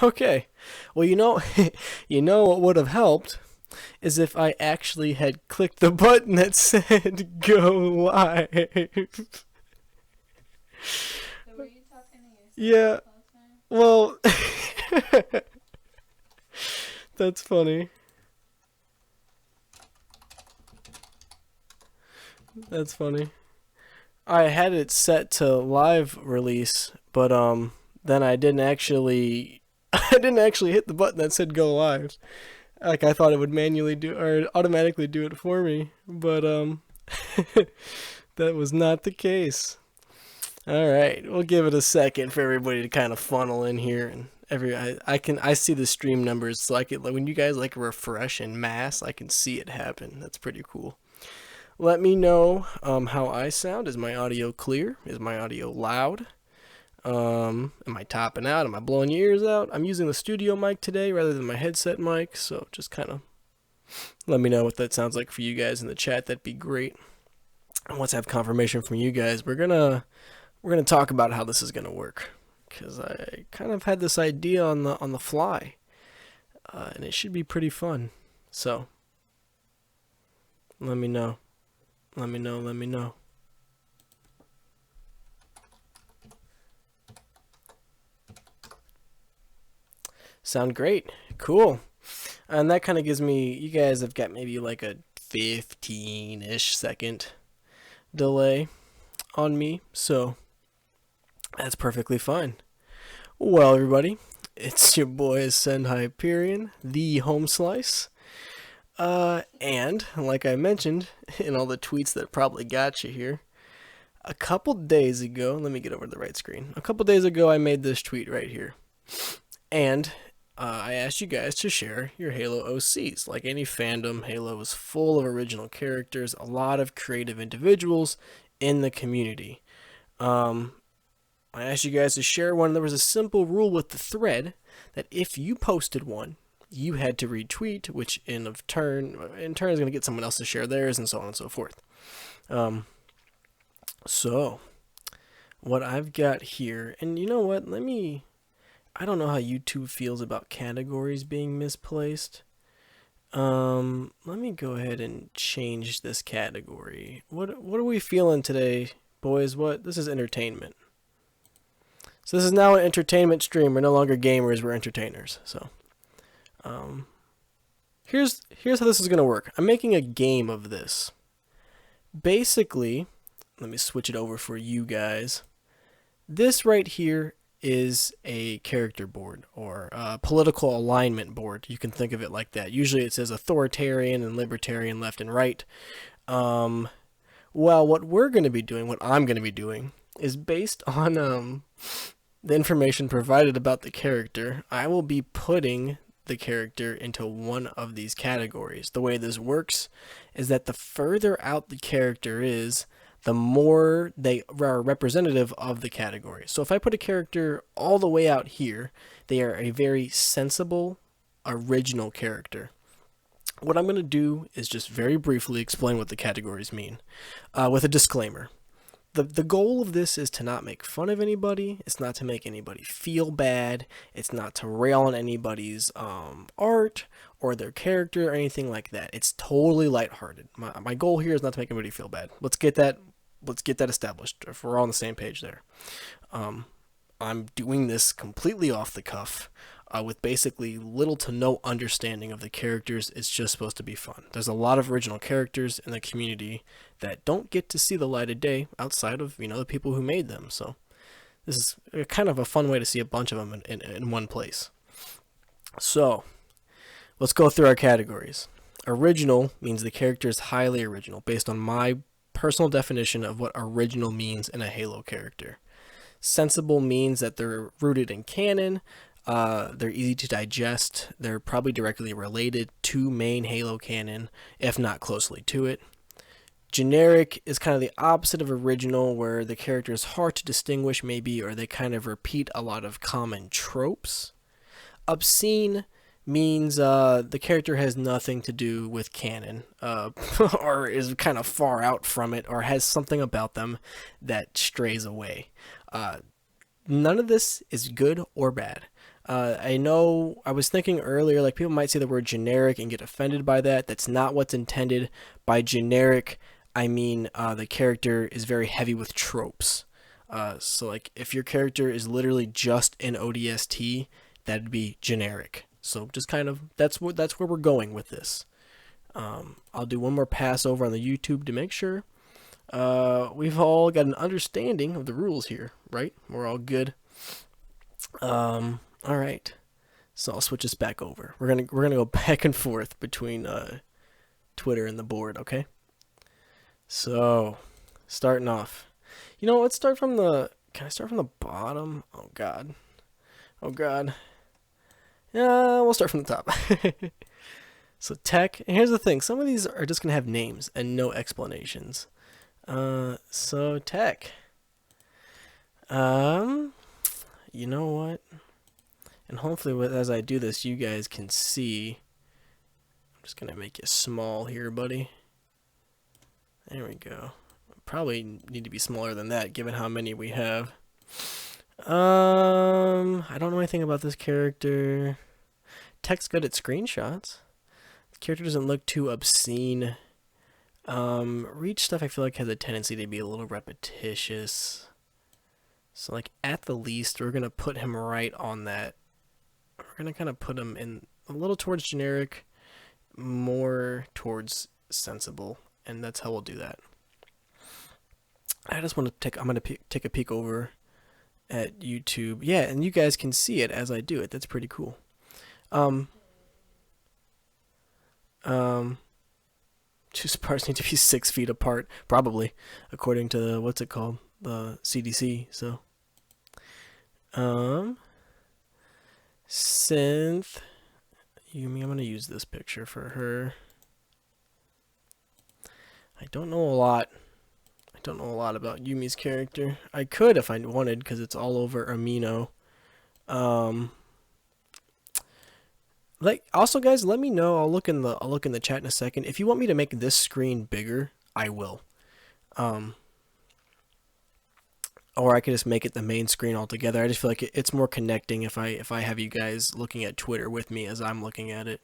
Okay. Well, you know what would have helped is if I actually had clicked the button that said go live. So were you talking to yourself Yeah. this whole time? Well, that's funny. That's funny. I had it set to live release, but then I didn't actually I didn't actually hit the button that said go live. Like I thought it would manually do or automatically do it for me, but that was not the case. All right, we'll give it a second for everybody to kind of funnel in here, and I see the stream numbers, so I can like when you guys like refresh in mass, I can see it happen. That's pretty cool. Let me know how I sound. Is my audio clear? Is my audio loud? Am I topping out? Am I blowing your ears out? I'm using the studio mic today rather than my headset mic, so just kind of let me know what that sounds like for you guys in the chat. That'd be great. And once I have confirmation from you guys, we're gonna talk about how this is gonna work because I kind of had this idea on the fly, and it should be pretty fun. So let me know. Let me know. Let me know. Sound great. Cool. And that kind of gives me, you guys have got maybe like a 15-ish second delay on me, so that's perfectly fine. Well, everybody, it's your boy Send Hyperion, the Home Slice. And like I mentioned in all the tweets that probably got you here, a couple days ago, let me get over to the right screen. A couple days ago, I made this tweet right here. And I asked you guys to share your Halo OCs. Like any fandom, Halo is full of original characters, a lot of creative individuals in the community. I asked you guys to share one. There was a simple rule with the thread that if you posted one, you had to retweet, which in turn is going to get someone else to share theirs, and so on and so forth. So what I've got here, and you know what? I don't know how YouTube feels about categories being misplaced. Let me go ahead and change this category. What are we feeling today, boys? This is entertainment. So this is now an entertainment stream. We're no longer gamers, we're entertainers. So here's how this is gonna work. I'm making a game of this. Basically, let me switch it over for you guys. This right here is a character board or a political alignment board. You can think of it like that. Usually it says authoritarian and libertarian left and right. Well, what we're going to be doing, what I'm going to be doing, is based on the information provided about the character. I will be putting the character into one of these categories. The way this works is that the further out the character is, the more they are representative of the category. So if I put a character all the way out here, they are a very sensible, original character. What I'm going to do is just very briefly explain what the categories mean, with a disclaimer. The goal of this is to not make fun of anybody. It's not to make anybody feel bad. It's not to rail on anybody's art or their character or anything like that. It's totally lighthearted. My goal here is not to make anybody feel bad. Let's get that established if we're all on the same page there. I'm doing this completely off the cuff, with basically little to no understanding of the characters. It's just supposed to be fun. There's a lot of original characters in the community that don't get to see the light of day outside of the people who made them. So this is kind of a fun way to see a bunch of them in one place. So let's go through our categories. Original means the character is highly original, based on my personal definition of what original means in a Halo character. Sensible means that they're rooted in canon, they're easy to digest, they're probably directly related to main Halo canon, if not closely to it. Generic is kind of the opposite of original, where the character is hard to distinguish maybe, or they kind of repeat a lot of common tropes. Obscene means the character has nothing to do with canon, or is kind of far out from it, or has something about them that strays away. None of this is good or bad. I know I was thinking earlier, like people might see the word generic and get offended by that. That's not what's intended by generic. I mean, the character is very heavy with tropes. So like if your character is literally just an ODST, that'd be generic. So just kind of that's where we're going with this. I'll do one more pass over on the YouTube to make sure we've all got an understanding of the rules here, right? We're all good. All right. So I'll switch this back over. We're gonna go back and forth between Twitter and the board, okay? So starting off, let's start from the. Can I start from the bottom? Oh God. Oh God. Yeah, we'll start from the top. So tech. And here's the thing: some of these are just gonna have names and no explanations. So tech. You know what? And hopefully, as I do this, you guys can see. I'm just gonna make you small here, buddy. There we go. Probably need to be smaller than that, given how many we have. I don't know anything about this character. Tech's good at screenshots. The character doesn't look too obscene. Reach stuff I feel like has a tendency to be a little repetitious. So like at the least, we're gonna put him right on that. We're gonna kind of put him in a little towards generic, more towards sensible, and that's how we'll do that. I just want to I'm gonna take a peek over at YouTube. Yeah, and you guys can see it as I do it. That's pretty cool. Two parts need to be 6 feet apart, probably, according to what's it called, the CDC. So, synth. Yumi, I'm gonna use this picture for her. I don't know a lot. I don't know a lot about Yumi's character. I could if I wanted, because it's all over Amino. Like also, guys, let me know. I'll look in the chat in a second. If you want me to make this screen bigger, I will. Or I could just make it the main screen altogether. I just feel like it's more connecting if I have you guys looking at Twitter with me as I'm looking at it.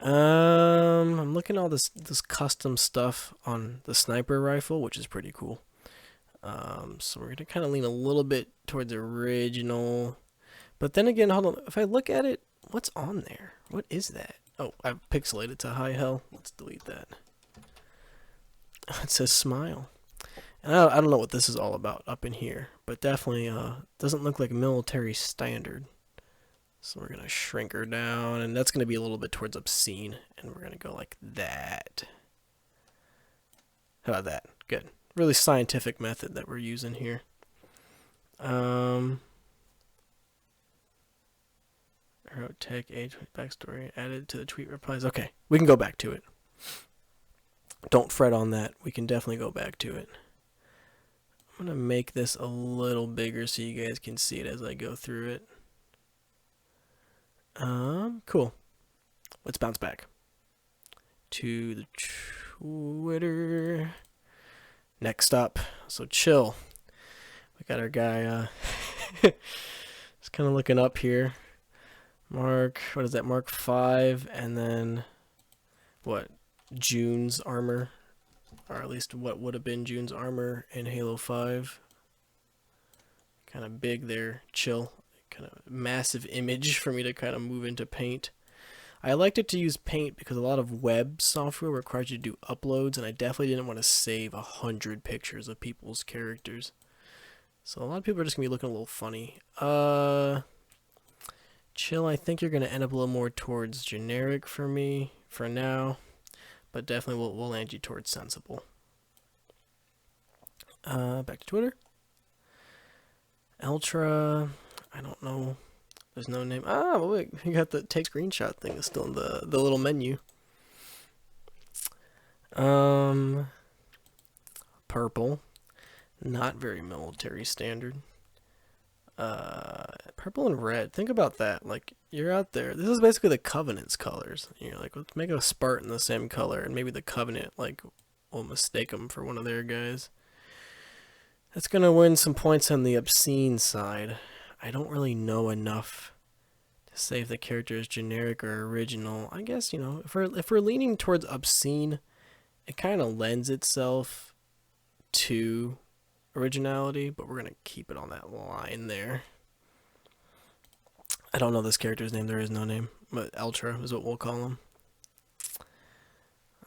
I'm looking at all this custom stuff on the sniper rifle, which is pretty cool. So we're gonna kind of lean a little bit towards original, but then again, hold on. If I look at it, what's on there? What is that? Oh, I've pixelated to high hell. Let's delete that. It says smile. And I don't know what this is all about up in here, but definitely doesn't look like military standard. So we're going to shrink her down, and that's going to be a little bit towards obscene, and we're going to go like that. How about that? Good. Really scientific method that we're using here. Wrote tech, age, backstory, added to the tweet replies. Okay, we can go back to it. Don't fret on that. We can definitely go back to it. I'm going to make this a little bigger so you guys can see it as I go through it. Cool. Let's bounce back to the Twitter. Next up, so chill. We got our guy, just kind of looking up here. Mark, what is that? Mark 5, and then what? June's armor, or at least what would have been June's armor in Halo 5. Kind of big there, chill. Kind of massive image for me to kind of move into Paint. I liked it to use Paint because a lot of web software requires you to do uploads, and I definitely didn't want to save 100 pictures of people's characters. So a lot of people are just going to be looking a little funny. Chill, I think you're going to end up a little more towards generic for me for now, but definitely we'll land you towards sensible. Back to Twitter. Ultra, I don't know. There's no name. Ah, well, wait, we got the take screenshot thing. It's still in the little menu. Purple, not very military standard. Purple and red. Think about that. Like, you're out there. This is basically the Covenant's colors. You're like, let's make a Spartan the same color, and maybe the Covenant, like, will mistake them for one of their guys. That's gonna win some points on the obscene side. I don't really know enough say if the character is generic or original. I guess, you know, if we're leaning towards obscene, it kind of lends itself to originality, but we're gonna keep it on that line there. I don't know this character's name. There is no name, but Ultra is what we'll call him.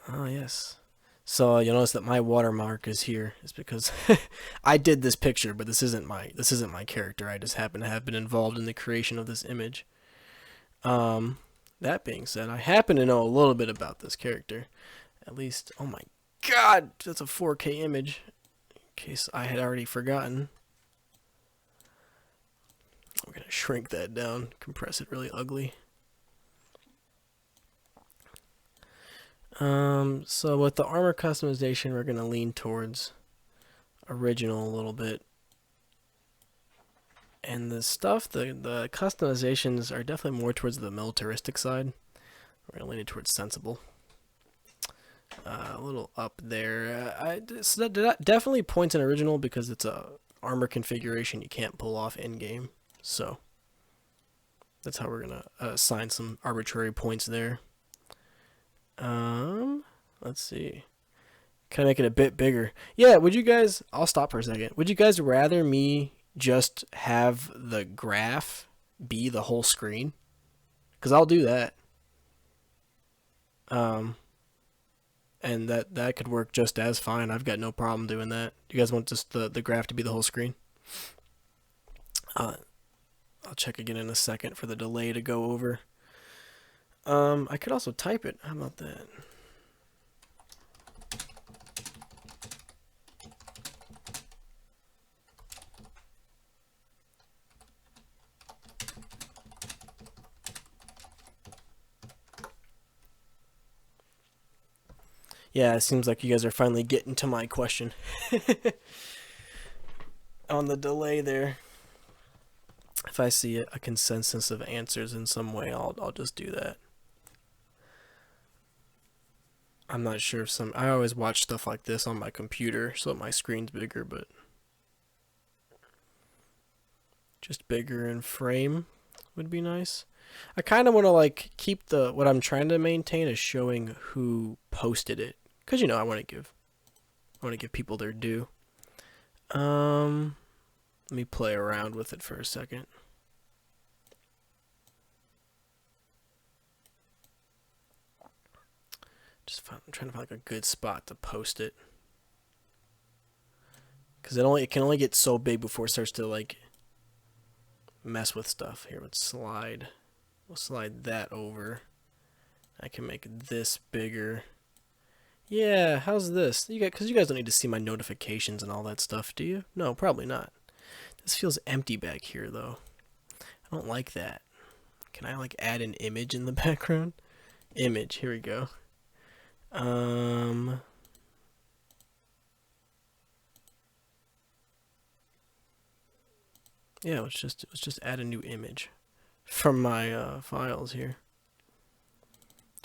Oh yes. So you'll notice that my watermark is here. Is because I did this picture, but this isn't my character. I just happen to have been involved in the creation of this image. That being said, I happen to know a little bit about this character. At least, oh my god, that's a 4K image. In case I had already forgotten. We're gonna shrink that down, compress it really ugly. So with the armor customization, we're gonna lean towards original a little bit. And the stuff, the customizations are definitely more towards the militaristic side. We're gonna lean it towards sensible. A little up there. So that definitely points in original because it's a armor configuration you can't pull off in game. So that's how we're gonna assign some arbitrary points there. Let's see. Can I make it a bit bigger? Yeah, would you guys, I'll stop for a second. Would you guys rather me just have the graph be the whole screen? Because I'll do that. And that could work just as fine. I've got no problem doing that. You guys want just the graph to be the whole screen? I'll check again in a second for the delay to go over. I could also type it. How about that? Yeah, it seems like you guys are finally getting to my question. On the delay there. If I see a consensus of answers in some way, I'll just do that. I'm not sure if I always watch stuff like this on my computer, so my screen's bigger, but just bigger in frame would be nice. I kind of want to like keep what I'm trying to maintain is showing who posted it, because you know I want to give people their due. Let me play around with it for a second. I'm trying to find like a good spot to post it, because it can only get so big before it starts to like mess with stuff. Here, we'll slide that over. I can make this bigger. Yeah, how's this? Because you guys don't need to see my notifications and all that stuff, do you? No, probably not. This feels empty back here, though. I don't like that. Can I like add an image in the background? Image. Here we go. Yeah, let's just add a new image from my files here.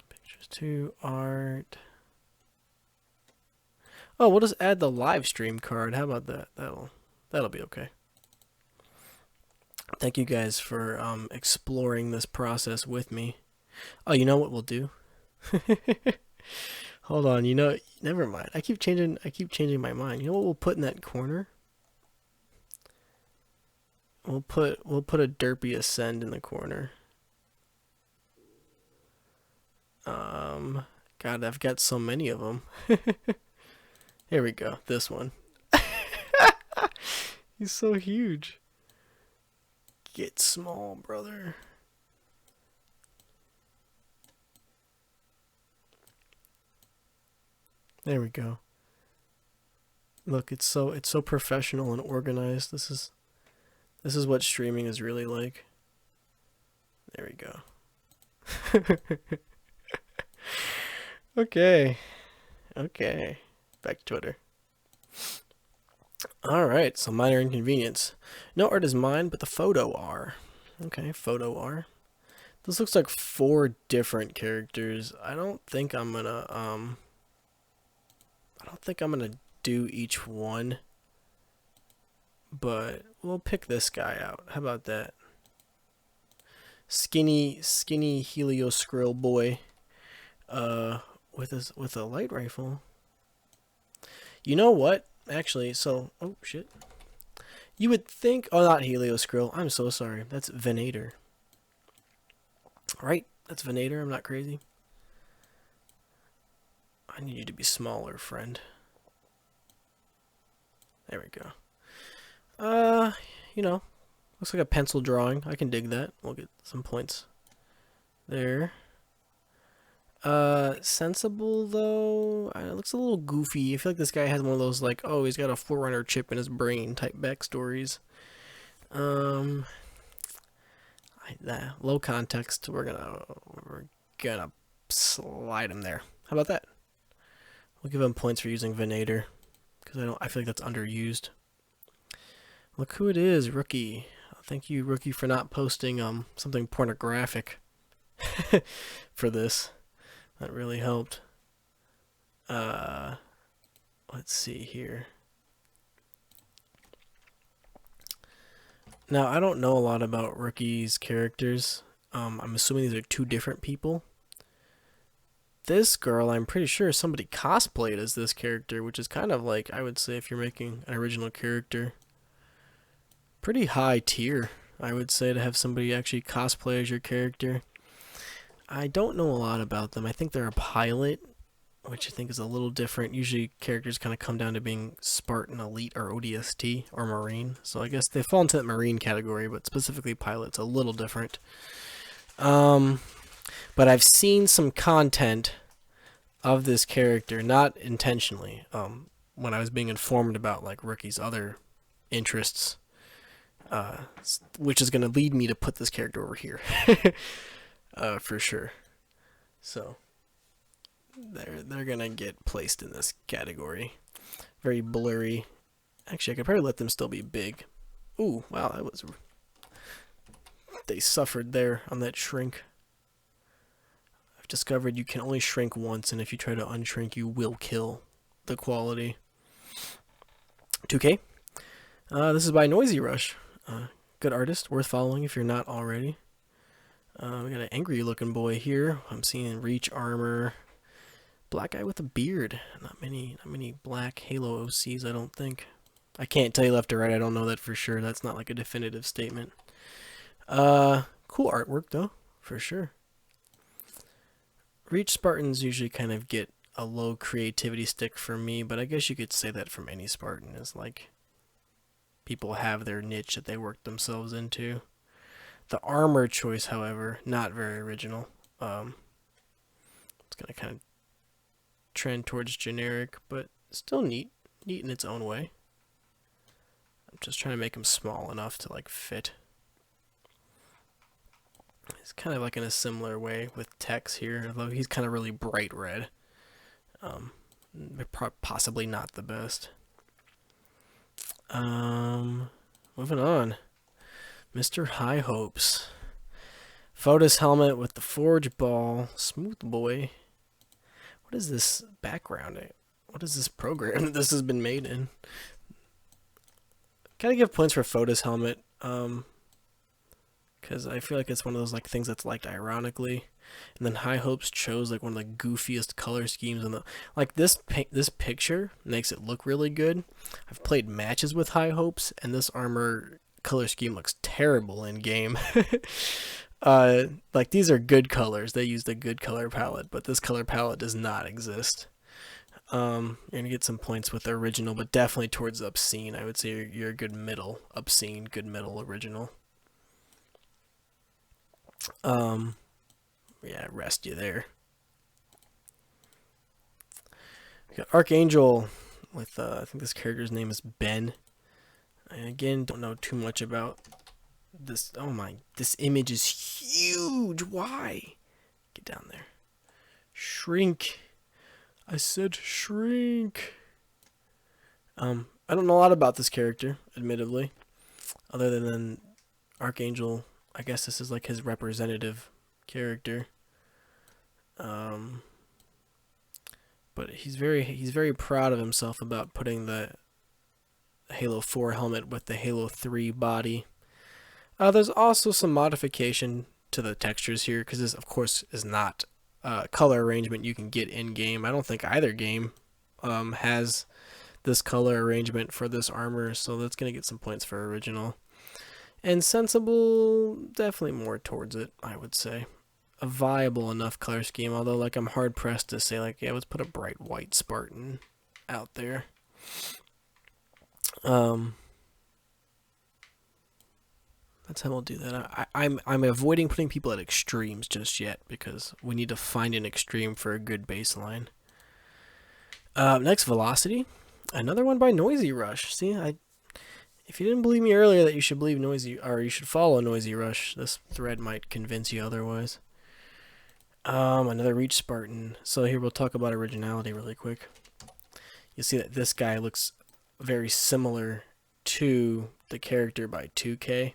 Pictures to art. Oh, we'll just add the live stream card. How about that? That'll be okay. Thank you guys for exploring this process with me. Oh, you know what we'll do? Hold on, you know, never mind. I keep changing my mind. You know what we'll put in that corner? We'll put a derpy ascend in the corner. God, I've got so many of them. Here we go. This one. He's so huge. Get small, brother. There we go. Look, it's so professional and organized. This is what streaming is really like. There we go. Okay. Back to Twitter. Alright, so minor inconvenience. No art is mine, but the photo are. Okay, photo are. This looks like 4 different characters. I don't think I'm gonna do each one, but we'll pick this guy out. How about that? skinny Helios Skrill boy, with a light rifle. You know what? Actually, so oh shit. You would think, oh, not Helios Skrill. I'm so sorry. That's Venator. Right? That's Venator. I'm not crazy. I need you to be smaller, friend. There we go. You know, looks like a pencil drawing. I can dig that. We'll get some points there. Sensible though. It looks a little goofy. I feel like this guy has one of those like, oh, he's got a Forerunner chip in his brain type backstories. Low context. We're gonna slide him there. How about that? We'll give him points for using Venator because I feel like that's underused. Look who it is, Rookie. Thank you, Rookie, for not posting something pornographic for this. That really helped. Let's see here. Now, I don't know a lot about Rookie's characters. I'm assuming these are two different people. This girl, I'm pretty sure somebody cosplayed as this character, which is kind of like, I would say, if you're making an original character, pretty high tier, I would say, to have somebody actually cosplay as your character. I don't know a lot about them. I think they're a pilot, which I think is a little different. Usually characters kind of come down to being Spartan, Elite, or ODST, or Marine. So I guess they fall into that Marine category, but specifically pilot's a little different. But I've seen some content of this character, not intentionally, when I was being informed about like Rookie's other interests, which is going to lead me to put this character over here. For sure. So they're gonna get placed in this category. Very blurry. Actually, I could probably let them still be big. Ooh, wow, that was... They suffered there on that shrink. I've discovered you can only shrink once, and if you try to unshrink, you will kill the quality. 2K. This is by Noisy Rush. Good artist, worth following if you're not already. We got an angry looking boy here. I'm seeing reach armor. Black guy with a beard. Not many black Halo OCs, I don't think. I can't tell you left or right. I don't know that for sure. That's not like a definitive statement. Cool artwork though, for sure. Reach Spartans usually kind of get a low creativity stick for me, but I guess you could say that from any Spartan. Is like people have their niche that they work themselves into. The armor choice, however, not very original. It's gonna kind of trend towards generic, but still neat in its own way. I'm just trying to make him small enough to like fit. It's kind of like in a similar way with Tex here, although he's kind of really bright red. Possibly not the best. Moving on. Mr. High Hopes. Fotis helmet with the forge ball. Smooth boy. What is this background? What is this program that this has been made in? Gotta give points for Fotis helmet. Because I feel like it's one of those like things that's liked ironically. And then High Hopes chose like one of the goofiest color schemes in the like this picture makes it look really good. I've played matches with High Hopes, and this armor color scheme looks terrible in game. Like these are good colors. They used a good color palette, but this color palette does not exist. You're gonna get some points with the original, but definitely towards obscene. I would say you're a good middle obscene, good middle original. Yeah, rest you there. We got Archangel with I think this character's name is Ben. And again, don't know too much about this. Oh my, this image is huge. Why? Get down there. Shrink. I said shrink. I don't know a lot about this character, admittedly, other than Archangel. I guess this is like his representative character. But he's very proud of himself about putting the Halo 4 helmet with the Halo 3 body. There's also some modification to the textures here, because this, of course, is not color arrangement you can get in game. I don't think either game has this color arrangement for this armor, so that's gonna get some points for original. And sensible, definitely more towards it, I would say. A viable enough color scheme, although like I'm hard pressed to say like, yeah, let's put a bright white Spartan out there. That's how we'll do that. I'm avoiding putting people at extremes just yet, because we need to find an extreme for a good baseline. Next, Velocity. Another one by Noisy Rush. See, if you didn't believe me earlier that you should believe Noisy, or you should follow Noisy Rush, this thread might convince you otherwise. Another Reach Spartan. So here we'll talk about originality really quick. You see that this guy looks very similar to the character by 2K.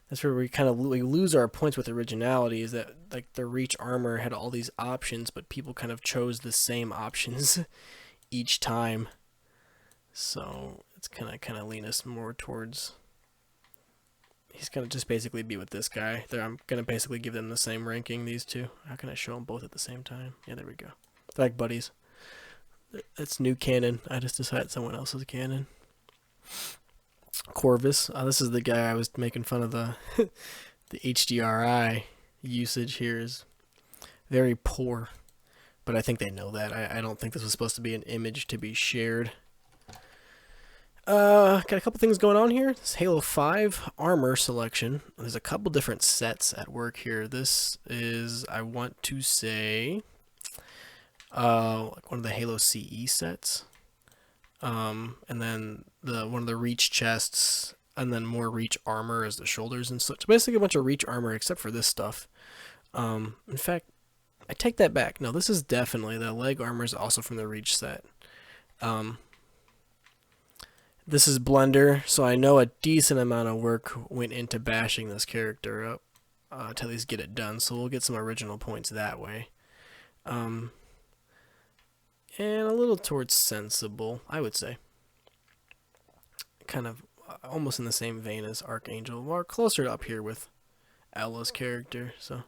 That's where we kind of lose our points with originality, is that like the Reach armor had all these options, but people kind of chose the same options each time. So it's kind of lean us more towards, he's gonna just basically be with this guy. There, I'm gonna basically give them the same ranking, these two. How can I show them both at the same time? Yeah, there we go. They're like buddies. It's new canon. I just decided someone else's canon. Corvus. This is the guy I was making fun of. The HDRI usage here is very poor, but I think they know that. I don't think this was supposed to be an image to be shared. Got a couple things going on here. This Halo 5 armor selection. There's a couple different sets at work here. This is, I want to say, like one of the Halo CE sets. And then one of the Reach chests, and then more Reach armor as the shoulders and such. Basically a bunch of Reach armor except for this stuff. In fact, I take that back. No, this is definitely, the leg armor is also from the Reach set. This is Blender, so I know a decent amount of work went into bashing this character up to at least get it done, so we'll get some original points that way. And a little towards sensible, I would say. Kind of almost in the same vein as Archangel, or closer to up here with Ella's character, so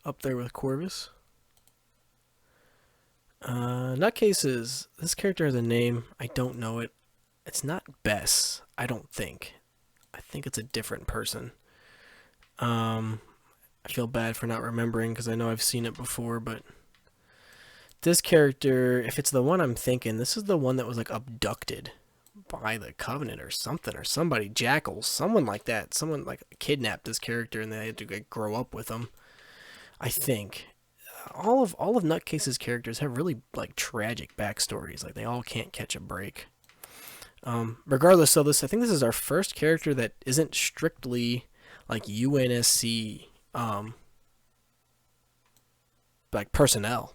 up there with Corvus. Nutcases, this character has a name, I don't know it. It's not Bess, I don't think. I think it's a different person. I feel bad for not remembering because I know I've seen it before, but this character, if it's the one I'm thinking, this is the one that was like abducted by the Covenant or something, or somebody, Jackals, someone like that. Someone like kidnapped this character and they had to like, grow up with him, I think. All of Nutcase's characters have really like tragic backstories. Like they all can't catch a break. Regardless of this, I think this is our first character that isn't strictly like UNSC like personnel.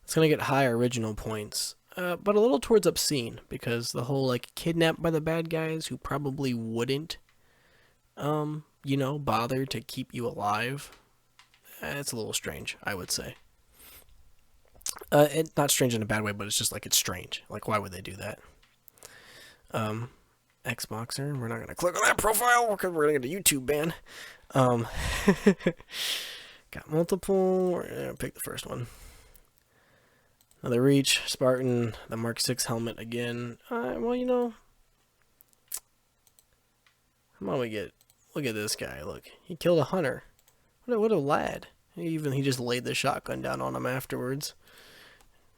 It's gonna get high original points, but a little towards obscene, because the whole like kidnapped by the bad guys who probably wouldn't you know, bother to keep you alive. It's a little strange, I would say. It's not strange in a bad way, but it's just like, it's strange. Like, why would they do that? Xboxer, we're not going to click on that profile because we're going to get a YouTube ban. Got multiple, we're going to pick the first one. Another Reach, Spartan, the Mark 6 helmet again. Well, you know, come on, look at this guy, look. He killed a hunter. What a lad. He just laid the shotgun down on him afterwards.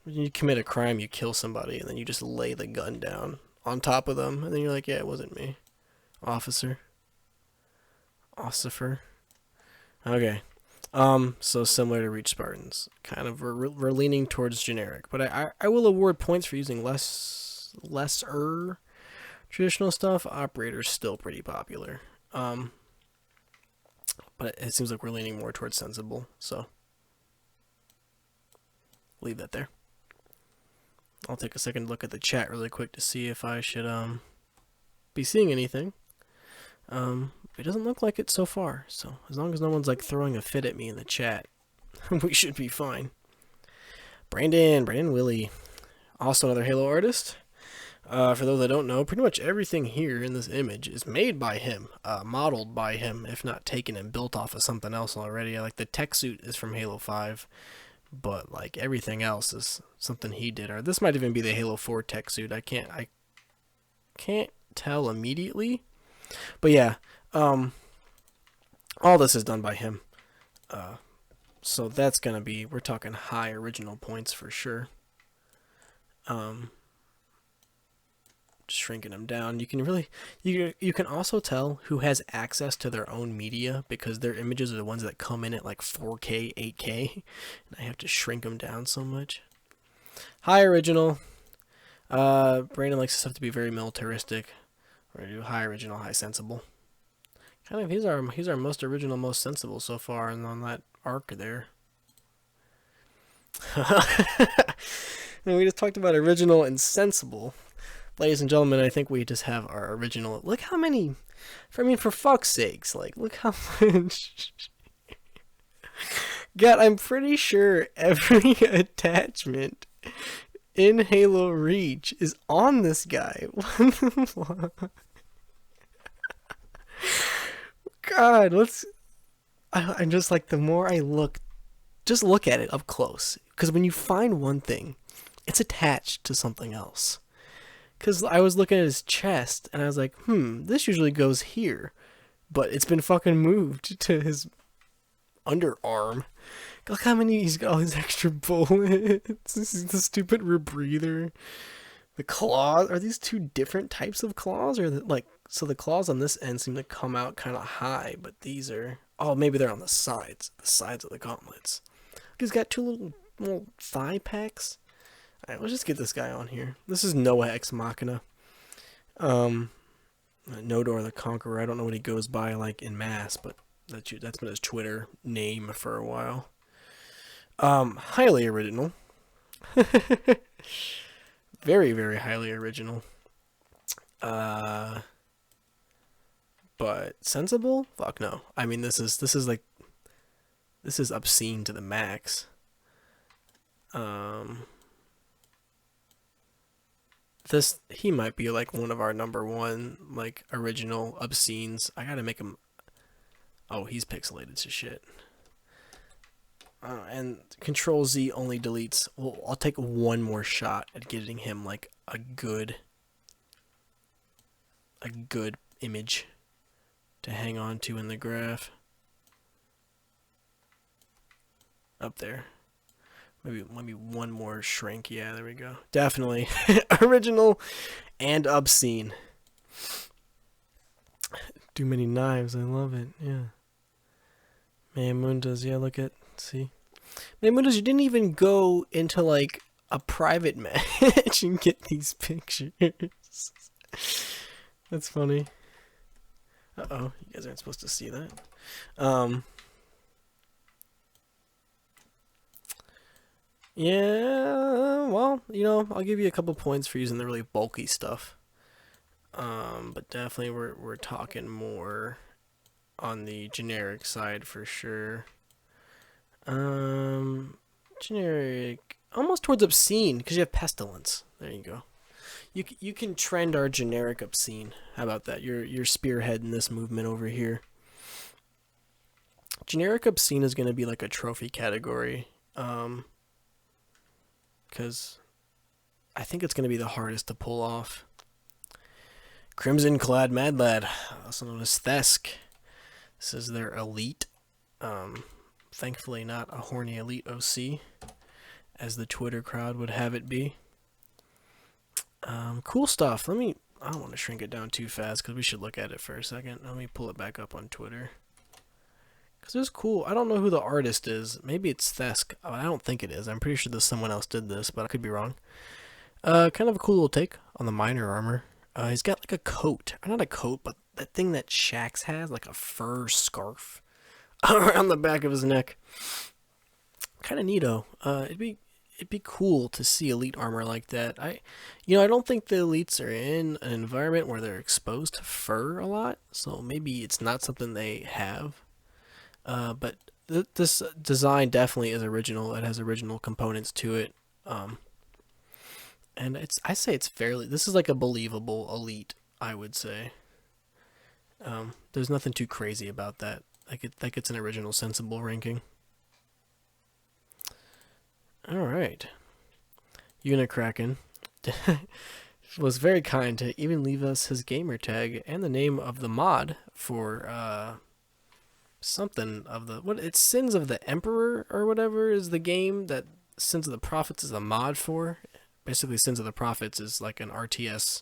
When you commit a crime, you kill somebody, and then you just lay the gun down on top of them, and then you're like, yeah, it wasn't me. Officer. Ossifer. Okay. So similar to Reach Spartans. Kind of, we're leaning towards generic. But I will award points for using lesser traditional stuff. Operator's still pretty popular. But it seems like we're leaning more towards sensible, so leave that there. I'll take a second look at the chat really quick to see if I should be seeing anything. It doesn't look like it so far, so as long as no one's like throwing a fit at me in the chat, we should be fine. Brandon Willie, also another Halo artist. For those that don't know, pretty much everything here in this image is made by him, modeled by him, if not taken and built off of something else already. Like the tech suit is from Halo 5, but like everything else is something he did. Or this might even be the Halo 4 tech suit. I can't tell immediately, but yeah, all this is done by him. So that's gonna be, we're talking high original points for sure. Just shrinking them down. You can really, you can also tell who has access to their own media because their images are the ones that come in at like 4K, 8K, and I have to shrink them down so much. High original. Brandon likes stuff to be very militaristic. We're gonna do high original, high sensible. Kind of, he's our most original, most sensible so far, and on that arc there. And we just talked about original and sensible. Ladies and gentlemen, I think we just have our original. Look how many. For fuck's sakes, like, look how much. God, I'm pretty sure every attachment in Halo Reach is on this guy. God, I'm just like, the more I look, just look at it up close. Because when you find one thing, it's attached to something else. Because I was looking at his chest, and I was like, this usually goes here. But it's been fucking moved to his underarm. Look how many, he's got all these extra bullets. This is the stupid rebreather. The claws, are these two different types of claws? Or so the claws on this end seem to come out kind of high, but these are, oh, maybe they're on the sides of the gauntlets. He's got two little thigh packs. Alright, let's just get this guy on here. This is Noah Ex Machina. Nodor the Conqueror. I don't know what he goes by like in mass, but that's been his Twitter name for a while. Highly original. Very, very highly original. But sensible? Fuck no. I mean, this is obscene to the max. He might be like one of our number one like original obscenes. I gotta make him. Oh, he's pixelated to shit. And Control Z only deletes. Well, I'll take one more shot at getting him like a good image to hang on to in the graph. Up there. Maybe one more shrink. Yeah, there we go. Definitely original and obscene. Too many knives. I love it. Yeah. Maymundas. Yeah, look at. See. Maymundas, you didn't even go into like a private match and get these pictures. That's funny. Uh-oh. You guys aren't supposed to see that. Yeah, well, I'll give you a couple points for using the really bulky stuff. But definitely we're talking more on the generic side for sure. Generic, almost towards obscene, because you have pestilence. There you go. You can trend our generic obscene. How about that? You're spearheading this movement over here. Generic obscene is going to be like a trophy category. Because I think it's going to be the hardest to pull off. Crimson Clad Mad Lad, also known as Thesk. This is their elite. Thankfully not a horny elite OC, as the Twitter crowd would have it be. Cool stuff. I don't want to shrink it down too fast because we should look at it for a second. Let me pull it back up on Twitter. Because it was cool. I don't know who the artist is. Maybe it's Thesk. I don't think it is. I'm pretty sure someone else did this, but I could be wrong. Kind of a cool little take on the miner armor. He's got like a coat. Not a coat, but that thing that Shaxx has, like a fur scarf around the back of his neck. Kind of neato. It'd be cool to see elite armor like that. I don't think the elites are in an environment where they're exposed to fur a lot, so maybe it's not something they have. But this design definitely is original. It has original components to it. And I say it's fairly, this is like a believable elite, I would say. There's nothing too crazy about that. That gets an original sensible ranking. Alright. Unicraken was very kind to even leave us his gamer tag and the name of the mod for something of the it's Sins of the Emperor or whatever is the game that Sins of the Prophets is a mod for. Basically, Sins of the Prophets is like an RTS,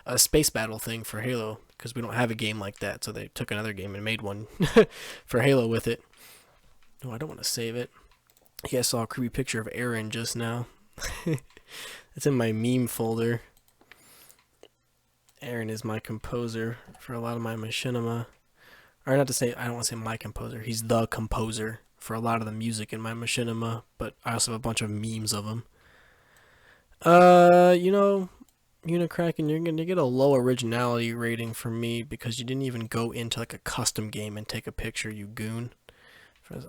a space battle thing for Halo, because we don't have a game like that, so they took another game and made one for Halo with it. Oh, I don't want to save it. You guys saw a creepy picture of Aaron just now. It's in my meme folder. Aaron is my composer for a lot of my machinima. Or not to say, I don't want to say my composer. He's the composer for a lot of the music in my machinima, but I also have a bunch of memes of him. You know, Unicraken, you're gonna get a low originality rating from me because you didn't even go into like a custom game and take a picture, you goon.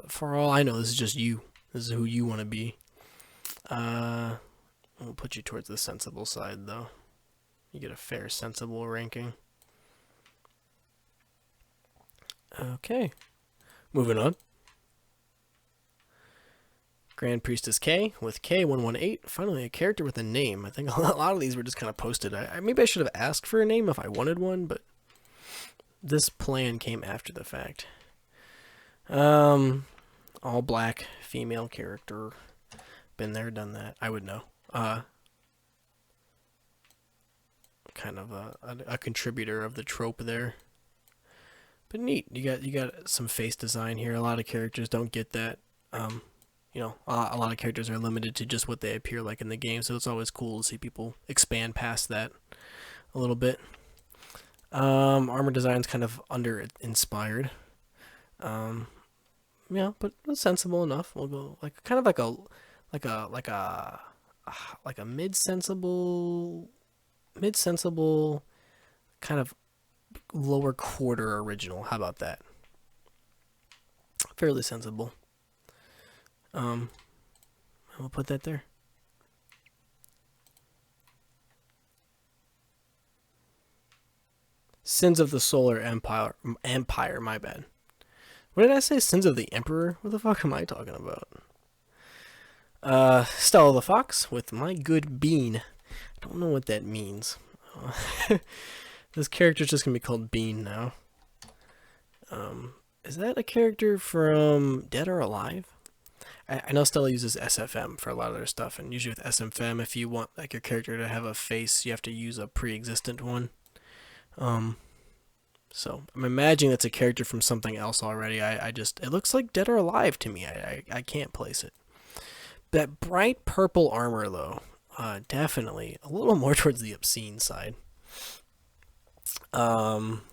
For all I know, this is just you. This is who you want to be. We'll put you towards the sensible side, though. You get a fair, sensible ranking. Okay. Moving on. Grand Priestess K with K118. Finally, a character with a name. I think a lot of these were just kind of posted. Maybe I should have asked for a name if I wanted one, but this plan came after the fact. All black female character. Been there, done that. I would know. Kind of a contributor of the trope there. But neat. You got some face design here. A lot of characters don't get that. You know, a lot of characters are limited to just what they appear like in the game, so it's always cool to see people expand past that a little bit. Armor design's kind of under-inspired. Yeah, but it's sensible enough. We'll go like kind of like a mid-sensible kind of lower quarter original. How about that? Fairly sensible. We'll put that there. Sins of the Solar Empire, my bad. What did I say? Sins of the Emperor? What the fuck am I talking about? Stella the Fox with My Good Bean. I don't know what that means. This character's just gonna be called Bean now. Is that a character from Dead or Alive? I know Stella uses SFM for a lot of their stuff, and usually with SFM, if you want like your character to have a face, you have to use a pre-existent one. So I'm imagining that's a character from something else already. It looks like Dead or Alive to me. I can't place it. That bright purple armor though, definitely a little more towards the obscene side. Not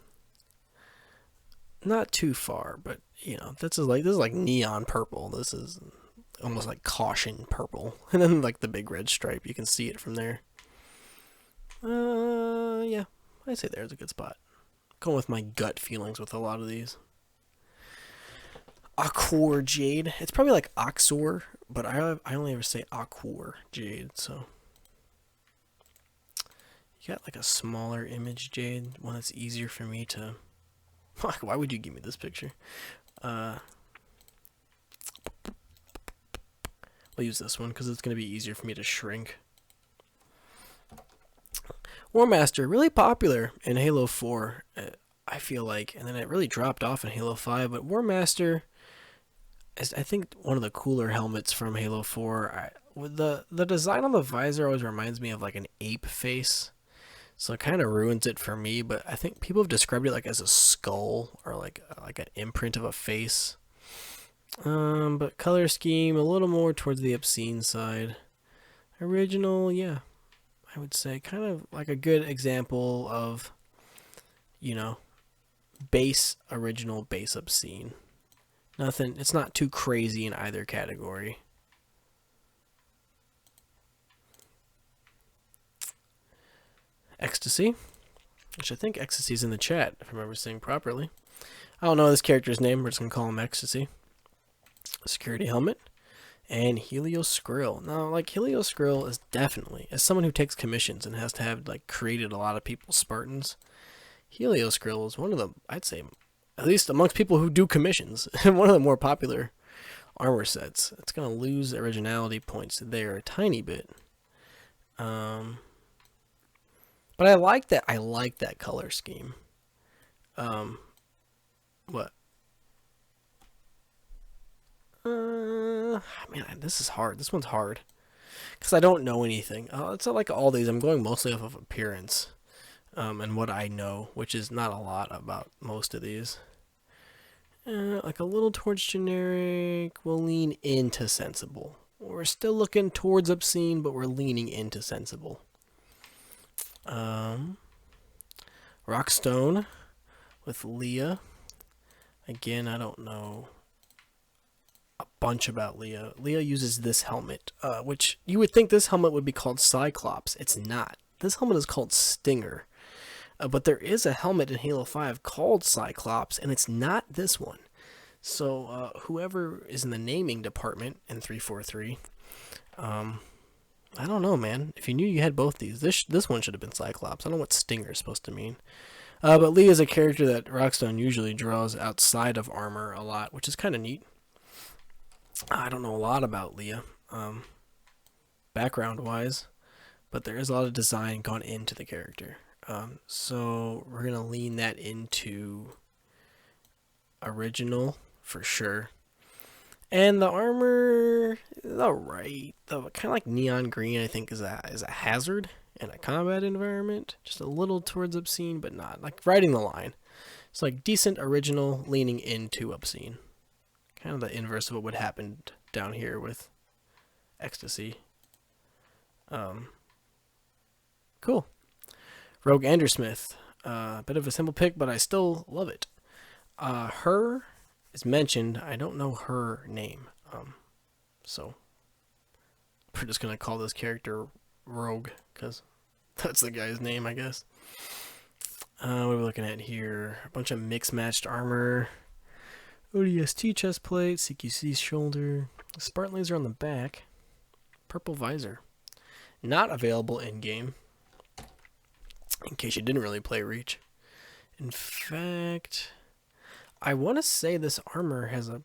too far, but you know, this is like neon purple. This is almost like caution purple, and then like the big red stripe. You can see it from there. Yeah, I'd say there's a good spot. Going with my gut feelings with a lot of these. Aquor Jade. It's probably like Oxor, but I only ever say Aquor Jade, so. You got like a smaller image Jade, one that's easier for me to. Why would you give me this picture? We'll use this one because it's going to be easier for me to shrink. War Master, really popular in Halo 4, I feel like, and then it really dropped off in Halo 5, but War Master is, I think, one of the cooler helmets from Halo 4. The design on the visor always reminds me of like an ape face, so it kind of ruins it for me, but I think people have described it like as a skull or like an imprint of a face. But color scheme, a little more towards the obscene side. Original, yeah. I would say kind of like a good example of, you know, base original, base obscene. Nothing, it's not too crazy in either category. Ecstasy, which I think Ecstasy's in the chat, if I remember saying properly. I don't know this character's name, we're just going to call him Ecstasy. Security helmet. And Helios Skrill. Now, like, Helios Skrill is definitely, as someone who takes commissions and has to have, like, created a lot of people's Spartans, Helios Skrill is one of the, I'd say, at least amongst people who do commissions, one of the more popular armor sets. It's going to lose originality points there a tiny bit. But I like that. I like that color scheme. What? Man, this is hard. This one's hard because I don't know anything. It's not like all these. I'm going mostly off of appearance, and what I know, which is not a lot about most of these. Like a little towards generic. We'll lean into sensible. We're still looking towards obscene, but we're leaning into sensible. Rockstone with Leah. Again, I don't know a bunch about Leah. Leah uses this helmet, which you would think this helmet would be called Cyclops. It's not. This helmet is called Stinger. But there is a helmet in Halo 5 called Cyclops, and it's not this one. So whoever is in the naming department in 343, I don't know, man. If you knew you had both these, this one should have been Cyclops. I don't know what Stinger is supposed to mean. But Leah is a character that Rockstone usually draws outside of armor a lot, which is kind of neat. I don't know a lot about Leah, background-wise, but there is a lot of design gone into the character. So we're going to lean that into original for sure. And the armor is alright. The kind of like neon green, I think, is a hazard in a combat environment. Just a little towards obscene, but not. Like riding the line. It's like decent original leaning into obscene. Kind of the inverse of what would happen down here with Ecstasy. Cool. Rogue Andersmith. A bit of a simple pick, but I still love it. Her is mentioned. I don't know her name. So we're just going to call this character Rogue, because that's the guy's name, I guess. What are we looking at here? A bunch of mixed-matched armor. ODST chest plate, CQC shoulder, Spartan laser on the back, purple visor. Not available in-game, in case you didn't really play Reach. In fact, I want to say this armor has a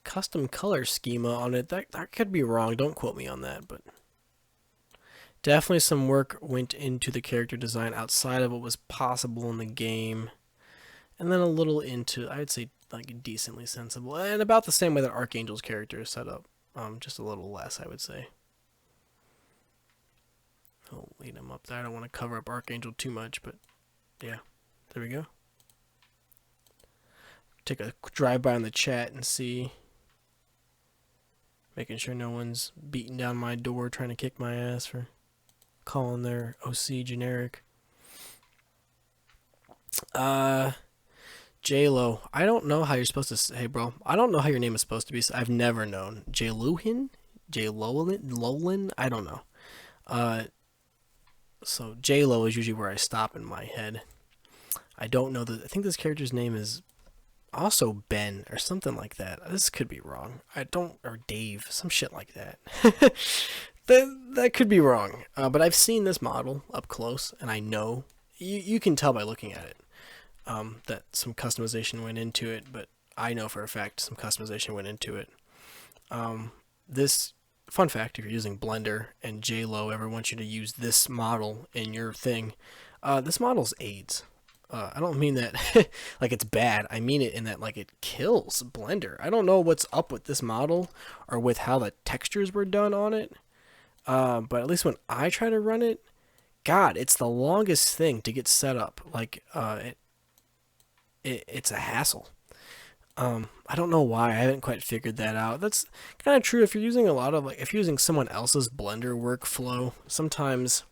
custom color schema on it. That could be wrong, don't quote me on that, but definitely some work went into the character design outside of what was possible in the game. And then a little into, I'd say, like decently sensible, and about the same way that Archangel's character is set up, just a little less, I would say. I'll lead him up there. I don't want to cover up Archangel too much, but yeah, there we go. Take a drive-by on the chat and see, making sure no one's beating down my door trying to kick my ass for calling their OC generic. J-Lo. I don't know how you're supposed to say, hey bro, I don't know how your name is supposed to be. I've never known. J-Luhin? J-Lolin? I don't know. So J-Lo is usually where I stop in my head. I don't know. I think this character's name is also Ben or something like that. This could be wrong. Or Dave, some shit like that. that could be wrong. But I've seen this model up close, and I know. You can tell by looking at it. That some customization went into it, but I know for a fact some customization went into it. This, fun fact, if you're using Blender and J-Lo ever wants you to use this model in your thing, this model's AIDS. I don't mean that like it's bad. I mean it in that like it kills Blender. I don't know what's up with this model or with how the textures were done on it, but at least when I try to run it, God, it's the longest thing to get set up. Like, it's a hassle. I don't know why. I haven't quite figured that out. That's kind of true if you're using a lot of, like, if you're using someone else's Blender workflow, sometimes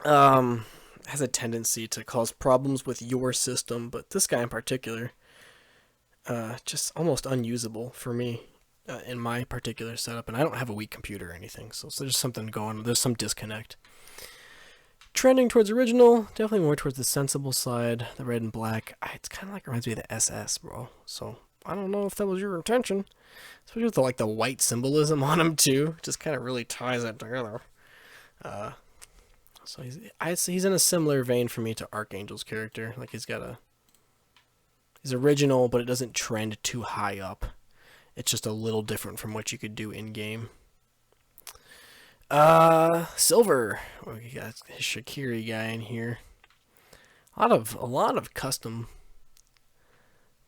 has a tendency to cause problems with your system, but this guy in particular, just almost unusable for me in my particular setup, and I don't have a weak computer or anything, so there's something going on. There's some disconnect. Trending towards original, definitely more towards the sensible side. The red and black, it's kind of like reminds me of the SS, bro. So I don't know if that was your intention. Especially with the, like, the white symbolism on him too, just kind of really ties it together. Uh, so he's in a similar vein for me to Archangel's character. Like he's original, but it doesn't trend too high up. It's just a little different from what you could do in game. Silver. We got his Shakiri guy in here. A lot of custom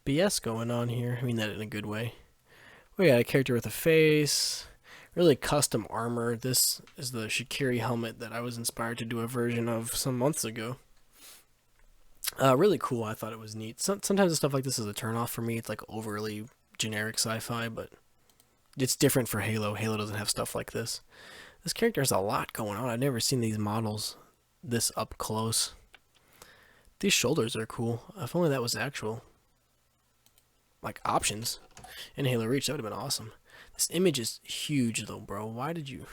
BS going on here. I mean that in a good way. We got a character with a face, really custom armor. This is the Shakiri helmet that I was inspired to do a version of some months ago. Really cool. I thought it was neat. Sometimes stuff like this is a turnoff for me. It's like overly generic sci-fi, but it's different for Halo. Halo doesn't have stuff like this. This character has a lot going on. I've never seen these models this up close. These shoulders are cool. If only that was actual, like, options in Halo Reach, that would have been awesome. This image is huge though, bro. Why did you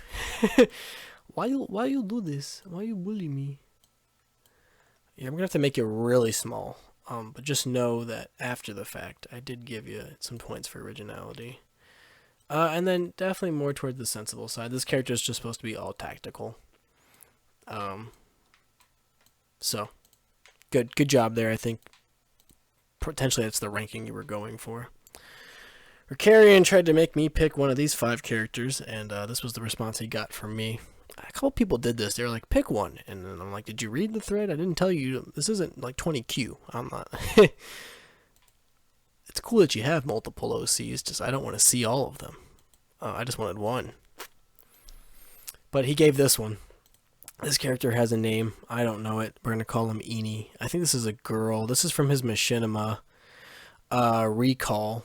why you do this? Why you bully me? Yeah, I'm gonna have to make it really small. But just know that after the fact, I did give you some points for originality. And then definitely more toward the sensible side. This character is just supposed to be all tactical. So good job there. I think potentially that's the ranking you were going for. Ricarian tried to make me pick one of these 5 characters, and this was the response he got from me. A couple people did this. They were like, pick one. And then I'm like, did you read the thread? I didn't tell you. This isn't like 20Q. I'm not. It's cool that you have multiple OCs, just I don't want to see all of them. I just wanted one. But he gave this one. This character has a name. I don't know it. We're going to call him Eenie. I think this is a girl. This is from his Machinima Recall,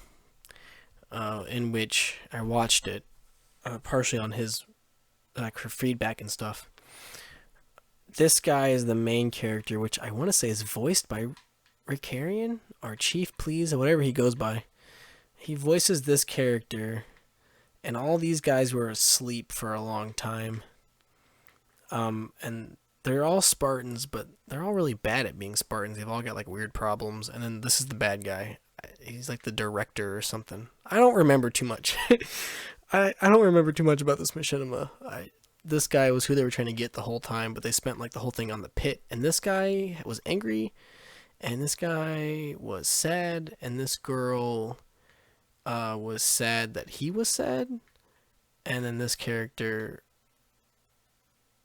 in which I watched it partially on his feedback and stuff. This guy is the main character, which I want to say is voiced by Ricarian or Chief Please or whatever he goes by. He voices this character, and all these guys were asleep for a long time. And they're all Spartans, but they're all really bad at being Spartans. They've all got like weird problems. And then this is the bad guy. He's like the director or something. I don't remember too much. I don't remember too much about this Machinima. This guy was who they were trying to get the whole time, but they spent like the whole thing on the pit. And this guy was angry, and this guy was sad, and this girl was sad that he was sad. And then this character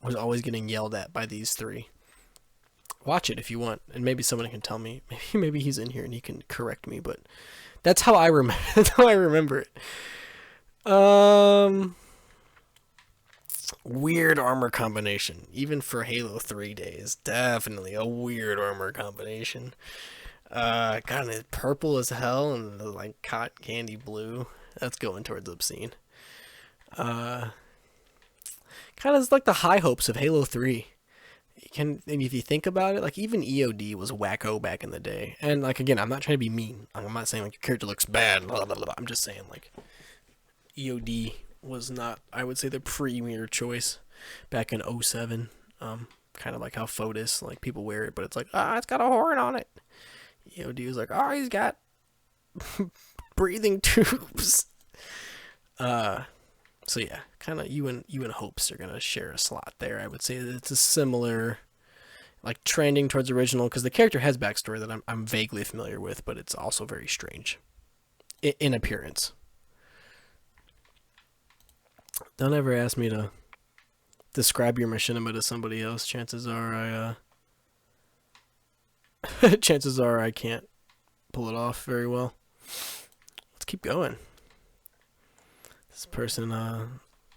was always getting yelled at by these 3. Watch it if you want, and maybe someone can tell me. Maybe he's in here and he can correct me, but that's how I remember. That's how I remember it. Weird armor combination, even for Halo 3 days. Definitely a weird armor combination. Kind of purple as hell and like cotton candy blue. That's going towards obscene. Kind of like the high hopes of Halo 3. And if you think about it, like even EOD was wacko back in the day. And like again, I'm not trying to be mean. I'm not saying like your character looks bad. Blah, blah, blah. I'm just saying like EOD was not, I would say, the premier choice back in 07. Kind of like how Fotis, like people wear it, but it's like, it's got a horn on it. EOD was like, he's got breathing tubes. So yeah, kind of you and Hopes are gonna share a slot there. I would say that it's a similar, like trending towards original, because the character has backstory that I'm vaguely familiar with, but it's also very strange in appearance. Don't ever ask me to describe your Machinima to somebody else. Chances are I can't pull it off very well. Let's keep going. This person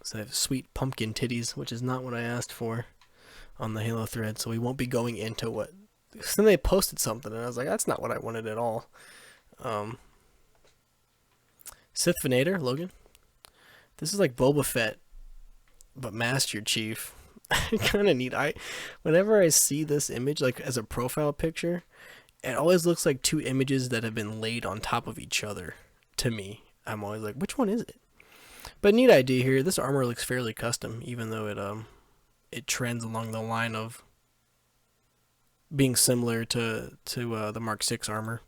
said sweet pumpkin titties, which is not what I asked for on the Halo thread, so we won't be going into what. Then they posted something, and I was like, that's not what I wanted at all. Sith Venator, Logan. This is like Boba Fett, but Master Chief. Kind of neat. Whenever I see this image, like as a profile picture, it always looks like 2 images that have been laid on top of each other. To me, I'm always like, which one is it? But neat idea here. This armor looks fairly custom, even though it trends along the line of being similar to the Mark 6 armor.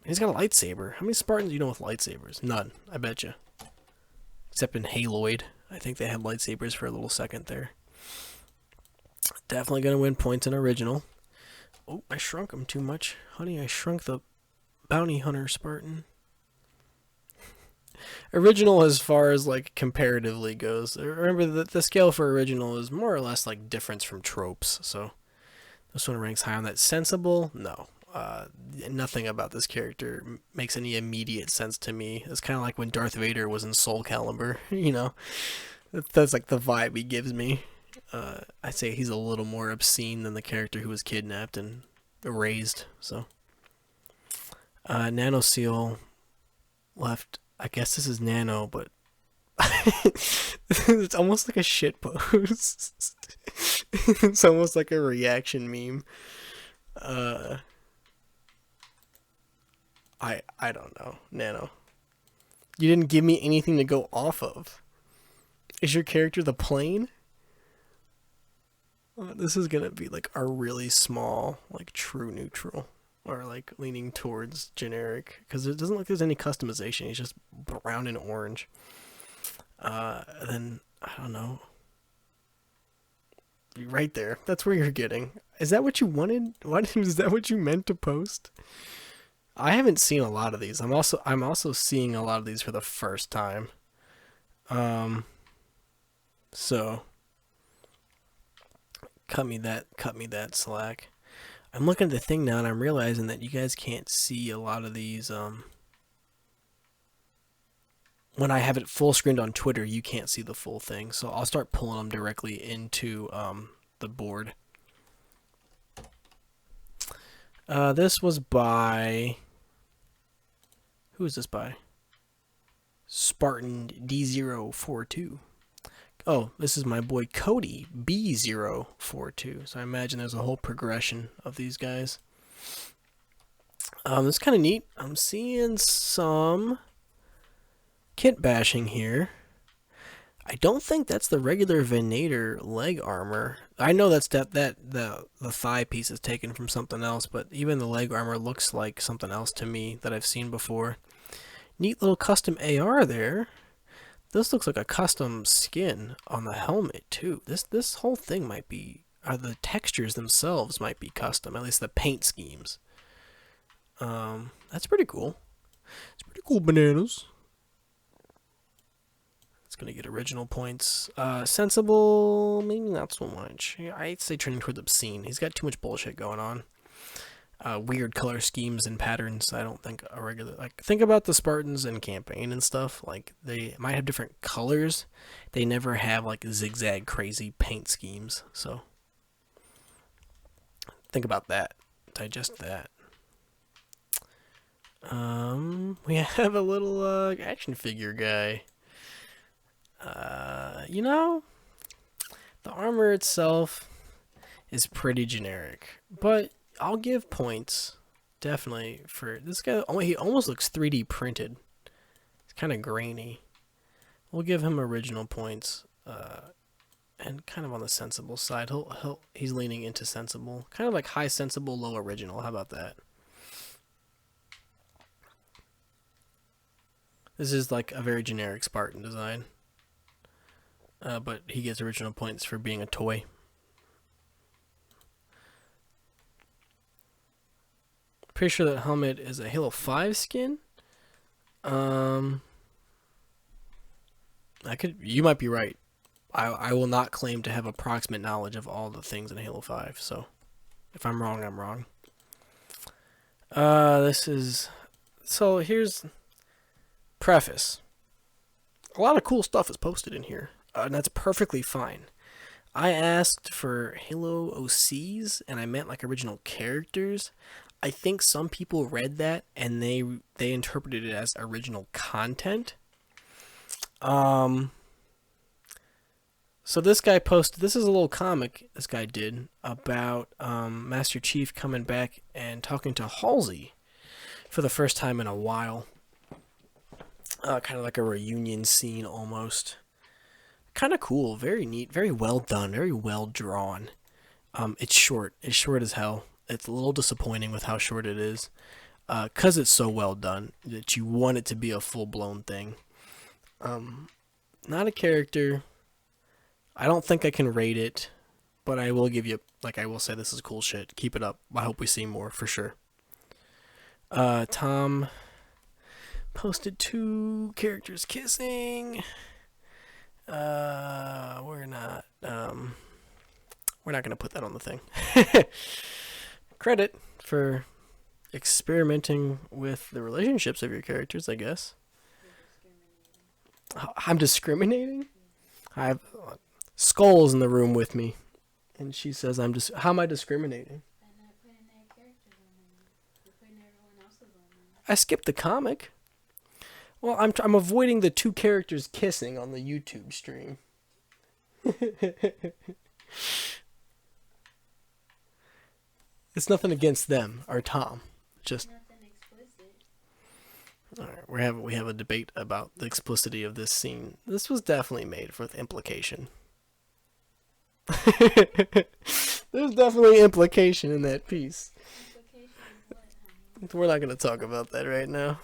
He's got a lightsaber. How many Spartans do you know with lightsabers? None, I bet you. Except in Haloid. I think they had lightsabers for a little second there. Definitely going to win points in original. Oh, I shrunk him too much. Honey, I shrunk the bounty hunter Spartan. Original as far as like comparatively goes. Remember that the scale for original is more or less like difference from tropes. So this one ranks high on that. Sensible? No. Nothing about this character makes any immediate sense to me. It's kind of like when Darth Vader was in Soul Calibur, you know? That's like the vibe he gives me. I'd say he's a little more obscene than the character who was kidnapped and erased, so. Nano Seal left. I guess this is Nano, but it's almost like a shit post. It's almost like a reaction meme. I don't know. Nano. You didn't give me anything to go off of. Is your character the plane? This is gonna be like a really small, like true neutral. Or like leaning towards generic. Because it doesn't look like there's any customization. He's just brown and orange. Then, I don't know. Right there. That's where you're getting. Is that what you wanted? Is that what you meant to post? I haven't seen a lot of these. I'm also seeing a lot of these for the first time. So cut me that slack. I'm looking at the thing now and I'm realizing that you guys can't see a lot of these when I have it full screened on Twitter, you can't see the full thing. So I'll start pulling them directly into the board. This was by... Who is this by? Spartan D042. Oh, this is my boy Cody B042. So I imagine there's a whole progression of these guys. It's kind of neat. I'm seeing some kit bashing here. I don't think that's the regular Venator leg armor. I know that's the thigh piece is taken from something else, but even the leg armor looks like something else to me that I've seen before. Neat little custom AR there. This looks like a custom skin on the helmet too. This whole thing might be, or the textures themselves might be custom, at least the paint schemes. That's pretty cool. It's pretty cool, bananas. It's gonna get original points. Sensible, maybe not so much. I'd say turning towards obscene. He's got too much bullshit going on. Weird color schemes and patterns. I don't think a regular, like, think about the Spartans in campaign and stuff. Like, they might have different colors. They never have like zigzag crazy paint schemes. So think about that. Digest that. We have a little action figure guy. You know, the armor itself is pretty generic, but I'll give points, definitely, for this guy. He almost looks 3D printed. It's kind of grainy. We'll give him original points, and kind of on the sensible side. He's leaning into sensible, kind of like high sensible, low original. How about that? This is like a very generic Spartan design, but he gets original points for being a toy. Pretty sure that helmet is a Halo 5 skin. You might be right. I will not claim to have approximate knowledge of all the things in Halo 5, so if I'm wrong, I'm wrong. So here's preface. A lot of cool stuff is posted in here, and that's perfectly fine. I asked for Halo OCs, and I meant like original characters. I think some people read that and they interpreted it as original content. So this guy posted, this is a little comic this guy did about Master Chief coming back and talking to Halsey for the first time in a while. Kind of like a reunion scene almost. Kind of cool, very neat, very well done, very well drawn. It's short as hell. It's a little disappointing with how short it is. 'cause it's so well done that you want it to be a full-blown thing. Not a character. I don't think I can rate it, but I will give you, like, I will say this is cool shit. Keep it up. I hope we see more for sure. Tom posted 2 characters kissing. We're not gonna put that on the thing. Credit for experimenting with the relationships of your characters, I guess. I'm discriminating? I have Skull's in the room with me, and she says I'm just. How am I discriminating? I skipped the comic. Well, I'm avoiding the 2 characters kissing on the YouTube stream. It's nothing against them or Tom. Just all right. We have a debate about the explicitity of this scene. This was definitely made with implication. There's definitely implication in that piece. We're not going to talk about that right now.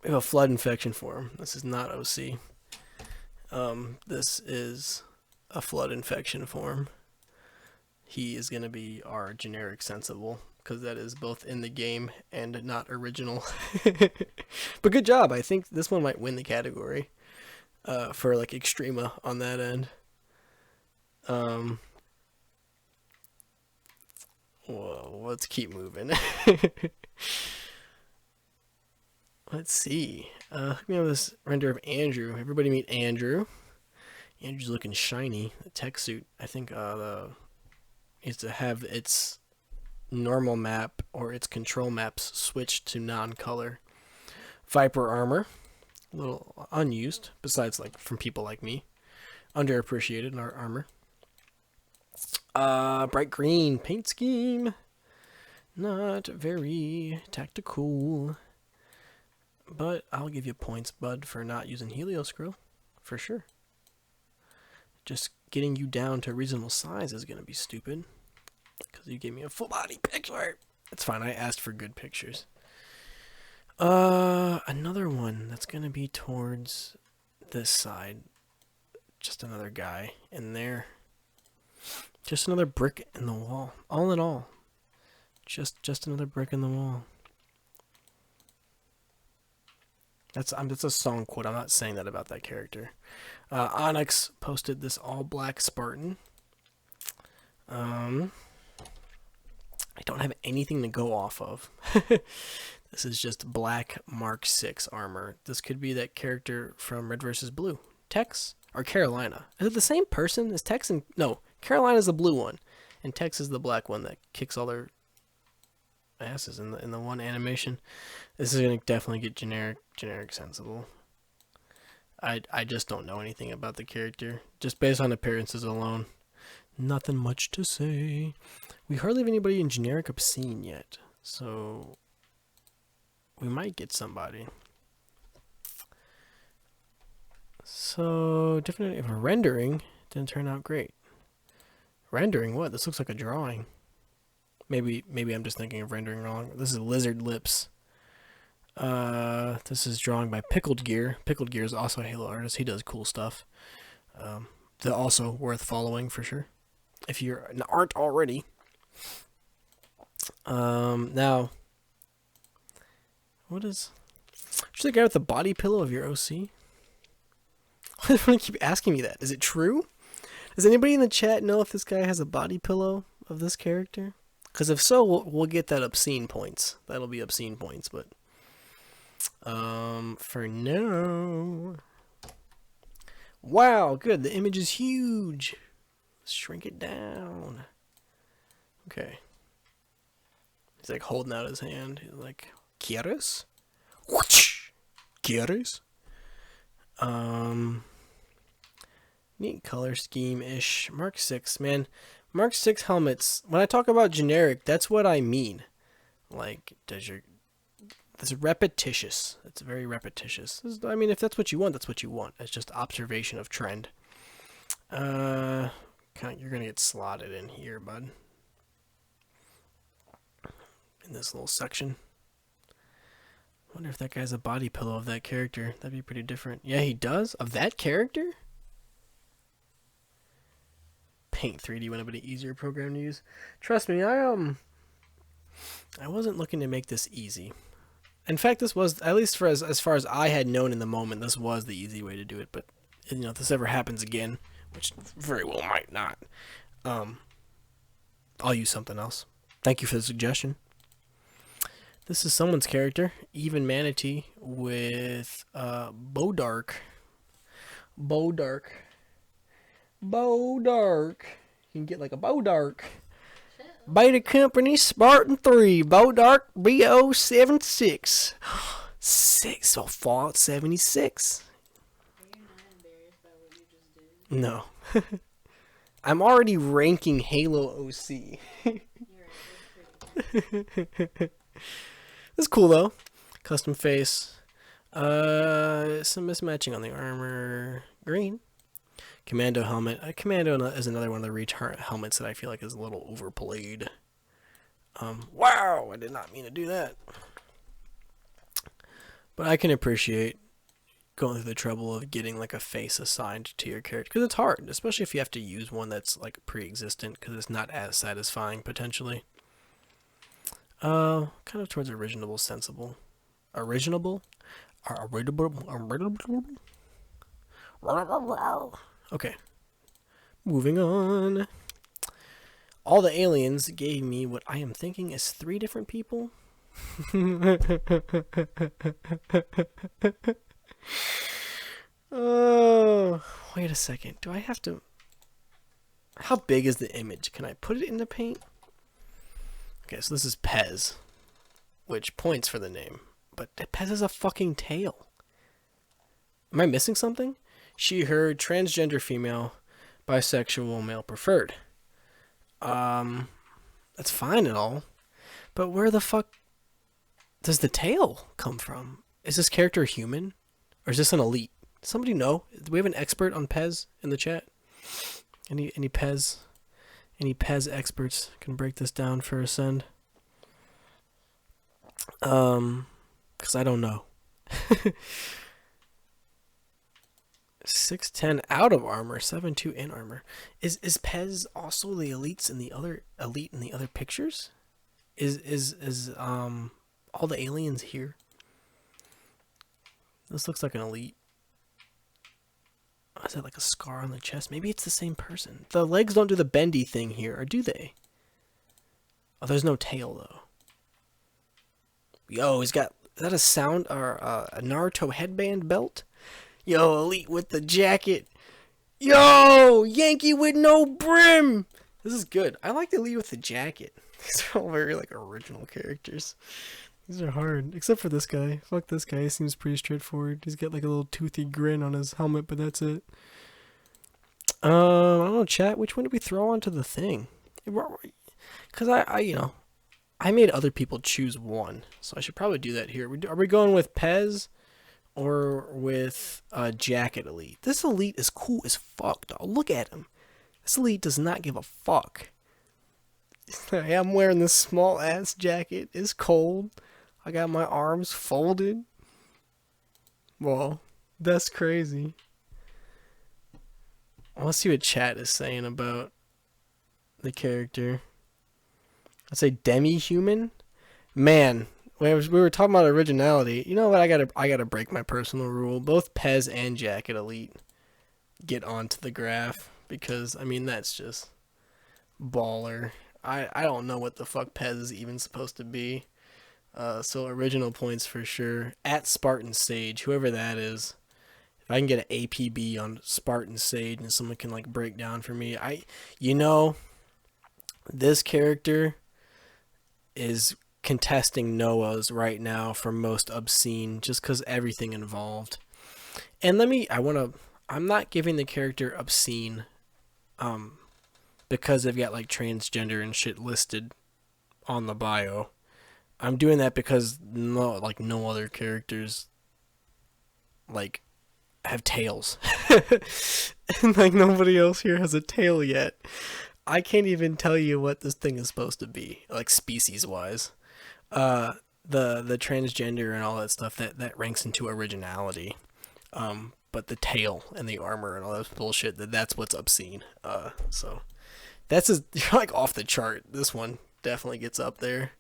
We have a flood infection form. This is not OC. This is a flood infection form. He is going to be our generic sensible, because that is both in the game and not original. But good job. I think this one might win the category for like Extrema on that end. Whoa, let's keep moving. Let's see. We have this render of Andrew. Everybody meet Andrew. Andrew's looking shiny. The tech suit, I think, is to have its normal map or its control maps switched to non-color. Viper armor, a little unused, besides like from people like me. Underappreciated in our armor. Bright green paint scheme. Not very tactical. But I'll give you points, bud, for not using Helios Grill. For sure. Just getting you down to a reasonable size is going to be stupid. Because you gave me a full body picture. It's fine, I asked for good pictures. Another one that's going to be towards this side. Just another guy in there. Just another brick in the wall. All in all. Just another brick in the wall. That's a song quote. I'm not saying that about that character. Onyx posted this all black Spartan. I don't have anything to go off of. This is just black Mark 6 armor. This could be that character from Red vs. Blue. Tex or Carolina. Is it the same person? Is Tex and no, Carolina's the blue one, and Tex is the black one that kicks all their asses in the one animation. This is gonna definitely get generic sensible. I just don't know anything about the character, just based on appearances alone. Nothing much to say. We hardly have anybody in generic obscene yet, so we might get somebody. So different. If a rendering didn't turn out great. Rendering what? This looks like a drawing. Maybe I'm just thinking of rendering wrong. This is Lizard Lips. This is drawing by Pickled Gear. Pickled Gear is also a Halo artist. He does cool stuff. They're also worth following for sure, if you aren't already. Now, what is? Should the guy with the body pillow of your OC? Why do you keep asking me that? Is it true? Does anybody in the chat know if this guy has a body pillow of this character? Because if so, we'll get that obscene points. That'll be obscene points, but for now. Wow, good. The image is huge. Let's shrink it down. Okay. He's like holding out his hand. He's like, ¿Quieres? ¿Quieres? Neat color scheme-ish. Mark 6, man. Mark 6 helmets, when I talk about generic, that's what I mean. Like, it's repetitious. It's very repetitious. I mean, if that's what you want, that's what you want. It's just observation of trend. You're gonna get slotted in here, bud. in this little section. Wonder if that guy's a body pillow of that character. That'd be pretty different. Yeah, he does? Of that character? Paint 3D would have been an easier program to use. Trust me, I wasn't looking to make this easy. In fact, this was, at least for as far as I had known in the moment, this was the easy way to do it. But, you know, if this ever happens again, which very well might not, I'll use something else. Thank you for the suggestion. This is someone's character, Even Manatee, with Bodark. Bodark. Bodark. You can get like a Bodark. Beta Company Spartan 3, Bodark BO76. 6, so Fallout 76. Are you not embarrassed by what you just did? No. I'm already ranking Halo OC. You're right, that's pretty bad. This is cool though. Custom face. Some mismatching on the armor. Green. Commando helmet. Commando is another one of the Reach helmets that I feel like is a little overplayed. Wow, I did not mean to do that. But I can appreciate going through the trouble of getting like a face assigned to your character, because it's hard, especially if you have to use one that's like pre-existent, because it's not as satisfying potentially. Kind of towards original, sensible. Originable? Okay. Moving on. All the aliens gave me what I am thinking is 3 different people. Oh, wait a second. Do I have to... How big is the image? Can I put it into paint? Okay, so this is Pez, which points for the name. But Pez has a fucking tail. Am I missing something? She, her, transgender female, bisexual, male preferred. That's fine and all. But where the fuck does the tail come from? Is this character human? Or is this an elite? Somebody know? Do we have an expert on Pez in the chat? Any Pez experts can break this down for a send? Because I don't know. 6'10" out of armor, 7'2" in armor. Is Pez also the elite in the other pictures? Is all the aliens here? This looks like an elite. Is that like a scar on the chest? Maybe it's the same person. The legs don't do the bendy thing here, or do they? Oh, there's no tail though. Yo, he's got, is that a sound or a Naruto headband belt? Yo, elite with the jacket. Yo, Yankee with no brim. This is good. I like the elite with the jacket. These are all very like original characters. These are hard, except for this guy. Fuck this guy. He seems pretty straightforward. He's got like a little toothy grin on his helmet, but that's it. I don't know, chat. Which one did we throw onto the thing? Because I made other people choose one, so I should probably do that here. Are we going with Pez or with Jacket Elite? This Elite is cool as fuck, dog. Look at him. This Elite does not give a fuck. I'm wearing this small ass jacket. It's cold. I got my arms folded. Well, that's crazy. Let's see what chat is saying about the character. I'd say demi-human. Man, we were talking about originality. You know what? I gotta break my personal rule. Both Pez and Jacket Elite get onto the graph, because I mean that's just baller. I don't know what the fuck Pez is even supposed to be. So original points for sure. At Spartan Sage, whoever that is. If I can get an APB on Spartan Sage and someone can like break down for me. This character is contesting Noah's right now for most obscene, just because everything involved. And I'm not giving the character obscene, because they've got like transgender and shit listed on the bio. I'm doing that because no other characters like have tails. And like nobody else here has a tail yet. I can't even tell you what this thing is supposed to be, like species wise. The transgender and all that stuff that ranks into originality. But the tail and the armor and all that bullshit, that's what's obscene. So that's just, you're like off the chart. This one definitely gets up there.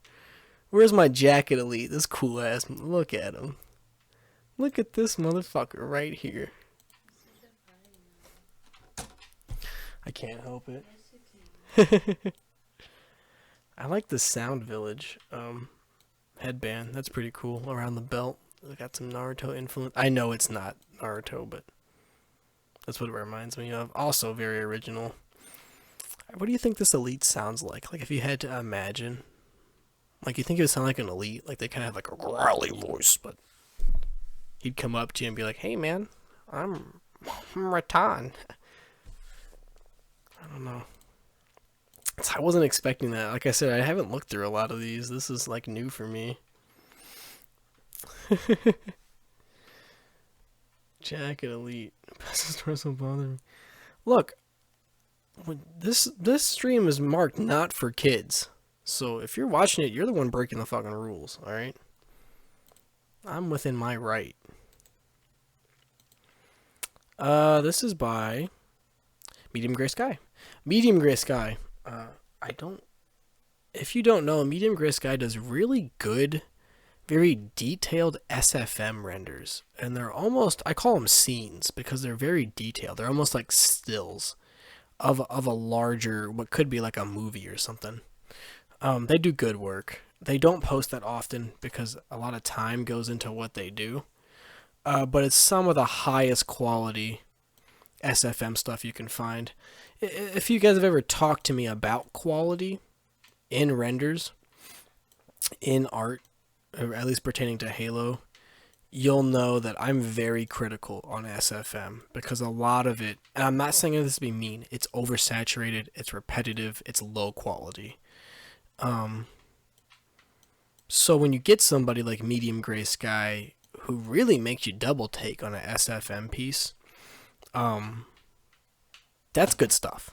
Where's my jacket elite? This cool ass. Look at him. Look at this motherfucker right here. I can't help it. I like the Sound Village headband. That's pretty cool. Around the belt, they got some Naruto influence. I know it's not Naruto, but that's what it reminds me of. Also very original. What do you think this elite sounds like? Like if you had to imagine, like you think it would sound like an elite, like they kind of have like a growly voice, but he'd come up to you and be like, "Hey man, I'm Ratan." I don't know. I wasn't expecting that. Like I said, I haven't looked through a lot of these. This is like new for me. Jacket elite. Best doesn't bother me. Look, this stream is marked not for kids. So if you're watching it, you're the one breaking the fucking rules, alright? I'm within my right. This is by Medium Gray Sky. Medium Gray Sky. If you don't know, Medium Gray Sky does really good, very detailed SFM renders. And they're almost, I call them scenes because they're very detailed. They're almost like stills of a larger, what could be like a movie or something. They do good work. They don't post that often because a lot of time goes into what they do. But it's some of the highest quality SFM stuff you can find. If you guys have ever talked to me about quality in renders, in art, or at least pertaining to Halo, you'll know that I'm very critical on SFM because a lot of it, and I'm not saying this to be mean, it's oversaturated, it's repetitive, it's low quality. So when you get somebody like Medium Gray Sky who really makes you double take on a SFM piece, that's good stuff.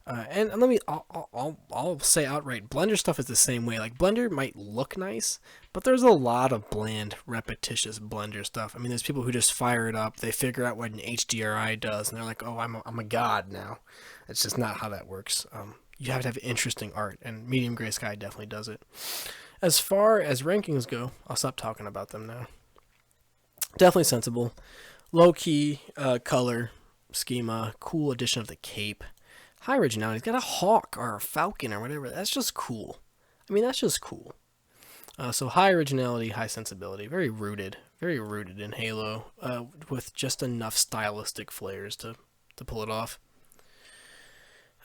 And let me, I'll say outright, Blender stuff is the same way. Like Blender might look nice, but there's a lot of bland, repetitious Blender stuff. I mean, there's people who just fire it up, they figure out what an HDRI does, and they're like, oh, I'm a god now. It's just not how that works. You have to have interesting art, and Medium Gray Sky definitely does it. As far as rankings go, I'll stop talking about them now. Definitely sensible. Low key color schema, cool addition of the cape. High originality. He's got a hawk or a falcon or whatever. That's just cool. I mean, that's just cool. So high originality, high sensibility. Very rooted in Halo, with just enough stylistic flares to pull it off.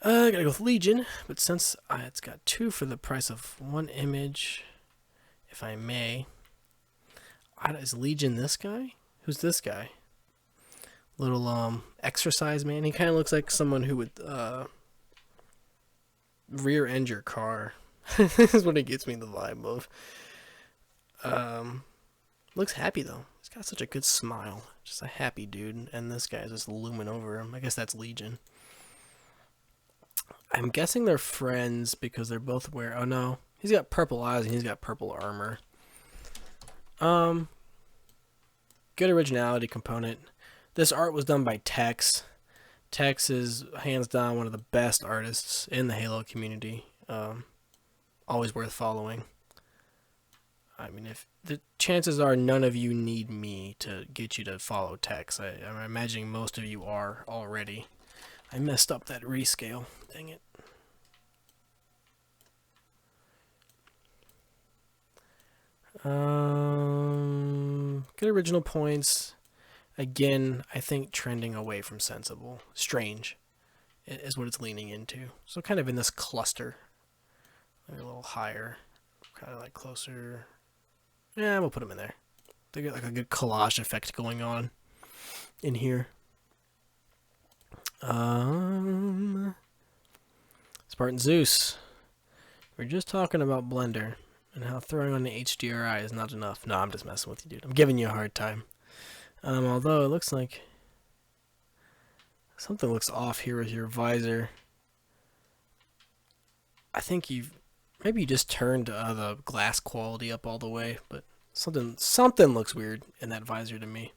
I gotta go with Legion, but since it's got 2 for the price of 1 image, if I may. Is Legion this guy? Who's this guy? Little exercise man. He kind of looks like someone who would rear end your car. This is what it gets me the vibe of. Looks happy though. He's got such a good smile. Just a happy dude. And this guy's just looming over him. I guess that's Legion. I'm guessing they're friends because they're both wearing. Oh no, he's got purple eyes and he's got purple armor. Good originality component. This art was done by Tex. Tex is hands down one of the best artists in the Halo community. Always worth following. I mean, if the chances are none of you need me to get you to follow Tex. I'm imagining most of you are already. I messed up that rescale. Dang it. Good original points. Again, I think trending away from sensible. Strange is what it's leaning into. So kind of in this cluster. Maybe a little higher. Kind of like closer. Yeah, we'll put them in there. They get like a good collage effect going on in here. Spartan Zeus. We're just talking about Blender and how throwing on the HDRI is not enough. No, I'm just messing with you, dude. I'm giving you a hard time. Although it looks like something looks off here with your visor. I think Maybe you just turned the glass quality up all the way, but something looks weird in that visor to me.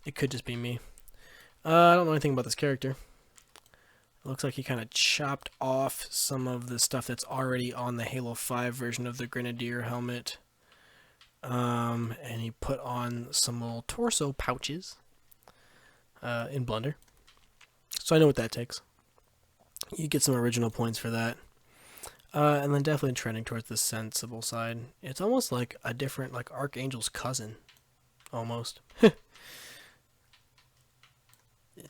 It could just be me. I don't know anything about this character. It looks like he kind of chopped off some of the stuff that's already on the Halo 5 version of the Grenadier helmet. And he put on some little torso pouches in Blender. So I know what that takes. You get some original points for that. And then definitely trending towards the sensible side. It's almost like a different, like Archangel's cousin, almost.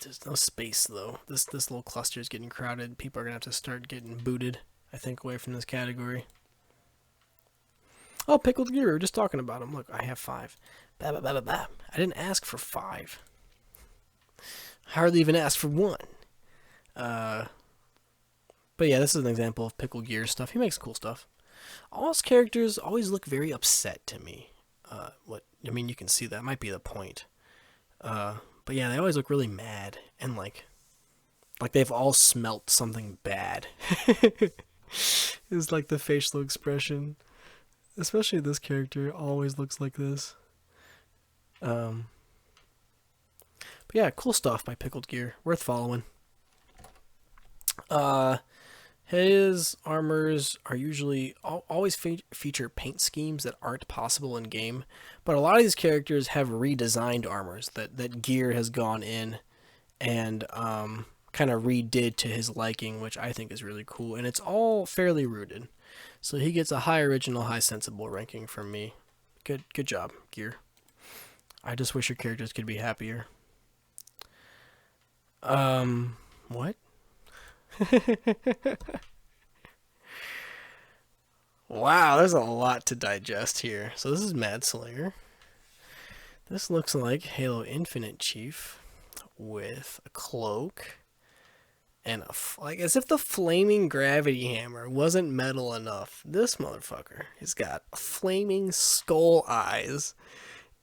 There's no space though. This little cluster is getting crowded. People are gonna have to start getting booted, I think, away from this category. Oh, Pickled Gear. We were just talking about him. Look, I have 5. Bah, bah, bah, bah, bah. I didn't ask for 5. I hardly even asked for 1. But yeah, this is an example of Pickled Gear stuff. He makes cool stuff. All his characters always look very upset to me. I mean, you can see that might be the point. But yeah, they always look really mad and like they've all smelt something bad. It's like the facial expression, especially this character always looks like this. But yeah, cool stuff by Pickled Gear, worth following. His armors are usually always feature paint schemes that aren't possible in game, but a lot of these characters have redesigned armors that Gear has gone in and kind of redid to his liking, which I think is really cool, and it's all fairly rooted. So he gets a high original, high sensible ranking from me. Good job, Gear. I just wish your characters could be happier. What? Wow, there's a lot to digest here. So this is Mad Slayer. This looks like Halo Infinite Chief with a cloak and like as if the flaming gravity hammer wasn't metal enough. This motherfucker has got flaming skull eyes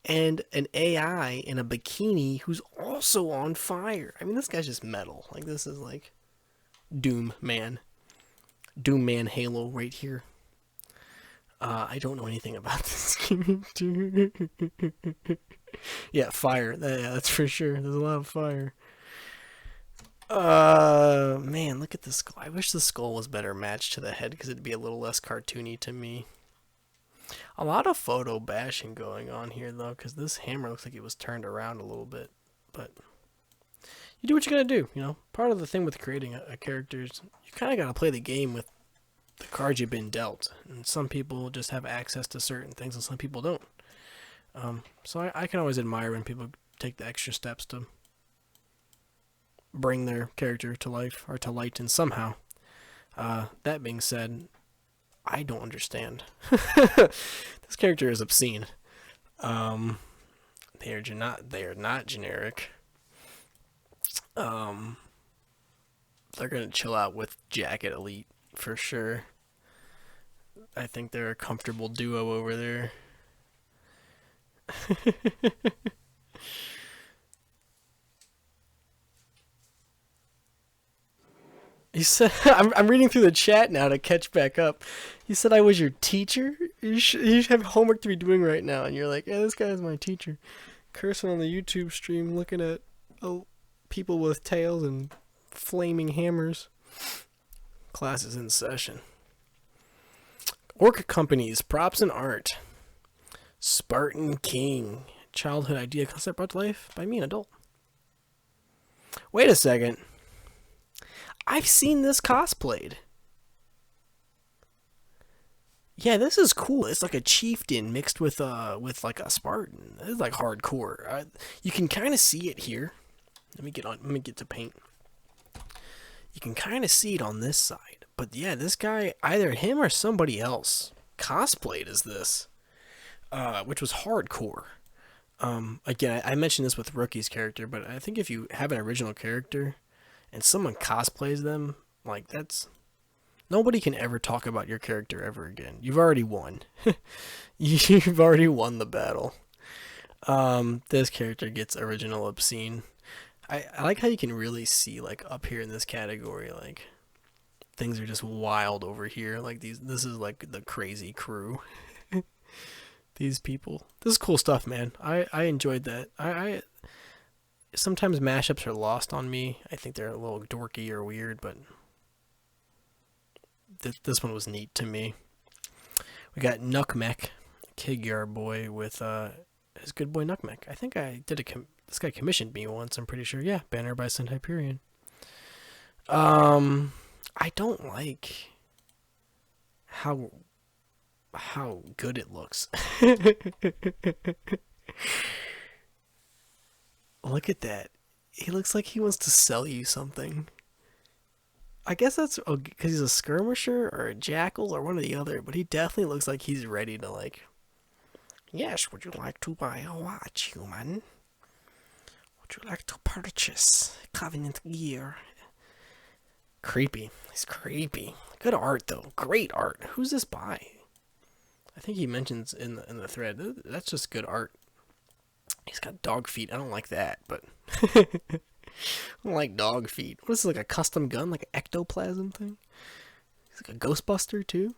and an AI in a bikini who's also on fire. I mean, this guy's just metal. Like, this is like Doom Man Halo right here. I don't know anything about this character. Yeah, fire. Yeah, that's for sure. There's a lot of fire. Man, look at the skull. I wish the skull was better matched to the head because it'd be a little less cartoony to me. A lot of photo bashing going on here, though, because this hammer looks like it was turned around a little bit. But you do what you gotta do, you know? Part of the thing with creating a character is you kind of gotta play the game with the cards you've been dealt. And some people just have access to certain things and some people don't. So I can always admire when people take the extra steps to bring their character to life or to light in somehow. That being said, I don't understand. This character is obscene. They are not generic. They're gonna chill out with Jacket Elite for sure. I think they're a comfortable duo over there. You said I'm reading through the chat now to catch back up. You said I was your teacher. You have homework to be doing right now, and you're like, "Yeah, this guy's my teacher." Cursing on the YouTube stream, looking at people with tails and flaming hammers. Class is in session. Orc Companies, props and art. Spartan King, childhood idea concept brought to life by me, an adult. Wait a second. I've seen this cosplayed. Yeah, this is cool. It's like a chieftain mixed with like a Spartan. It's like hardcore. You can kind of see it here. Let me get to paint. You can kind of see it on this side. But yeah, this guy, either him or somebody else, cosplayed as this, which was hardcore. Again, I mentioned this with Rookie's character, but I think if you have an original character and someone cosplays them, like that's... Nobody can ever talk about your character ever again. You've already won. You've already won the battle. This character gets original obscene. I like how you can really see, like, up here in this category, like, things are just wild over here. Like this is like the crazy crew. These people. This is cool stuff, man. I enjoyed that. I sometimes mashups are lost on me. I think they're a little dorky or weird, but this one was neat to me. We got Nuckmek, Kigyar boy with his good boy Nuckmek. I think I did this guy commissioned me once. I'm pretty sure. Yeah, banner by Sun Hyperion. I don't like how good it looks. Look at that. He looks like he wants to sell you something. I guess that's because he's a skirmisher or a jackal or one or the other, but he definitely looks like he's ready to like, yes, would you like to buy a watch, human? Would you like to purchase Covenant gear? Creepy. He's creepy. Good art though. Great art. Who's this by? I think he mentions in the thread. That's just good art. He's got dog feet. I don't like that, but I don't like dog feet. What is this, like a custom gun, like an ectoplasm thing? He's like a Ghostbuster too.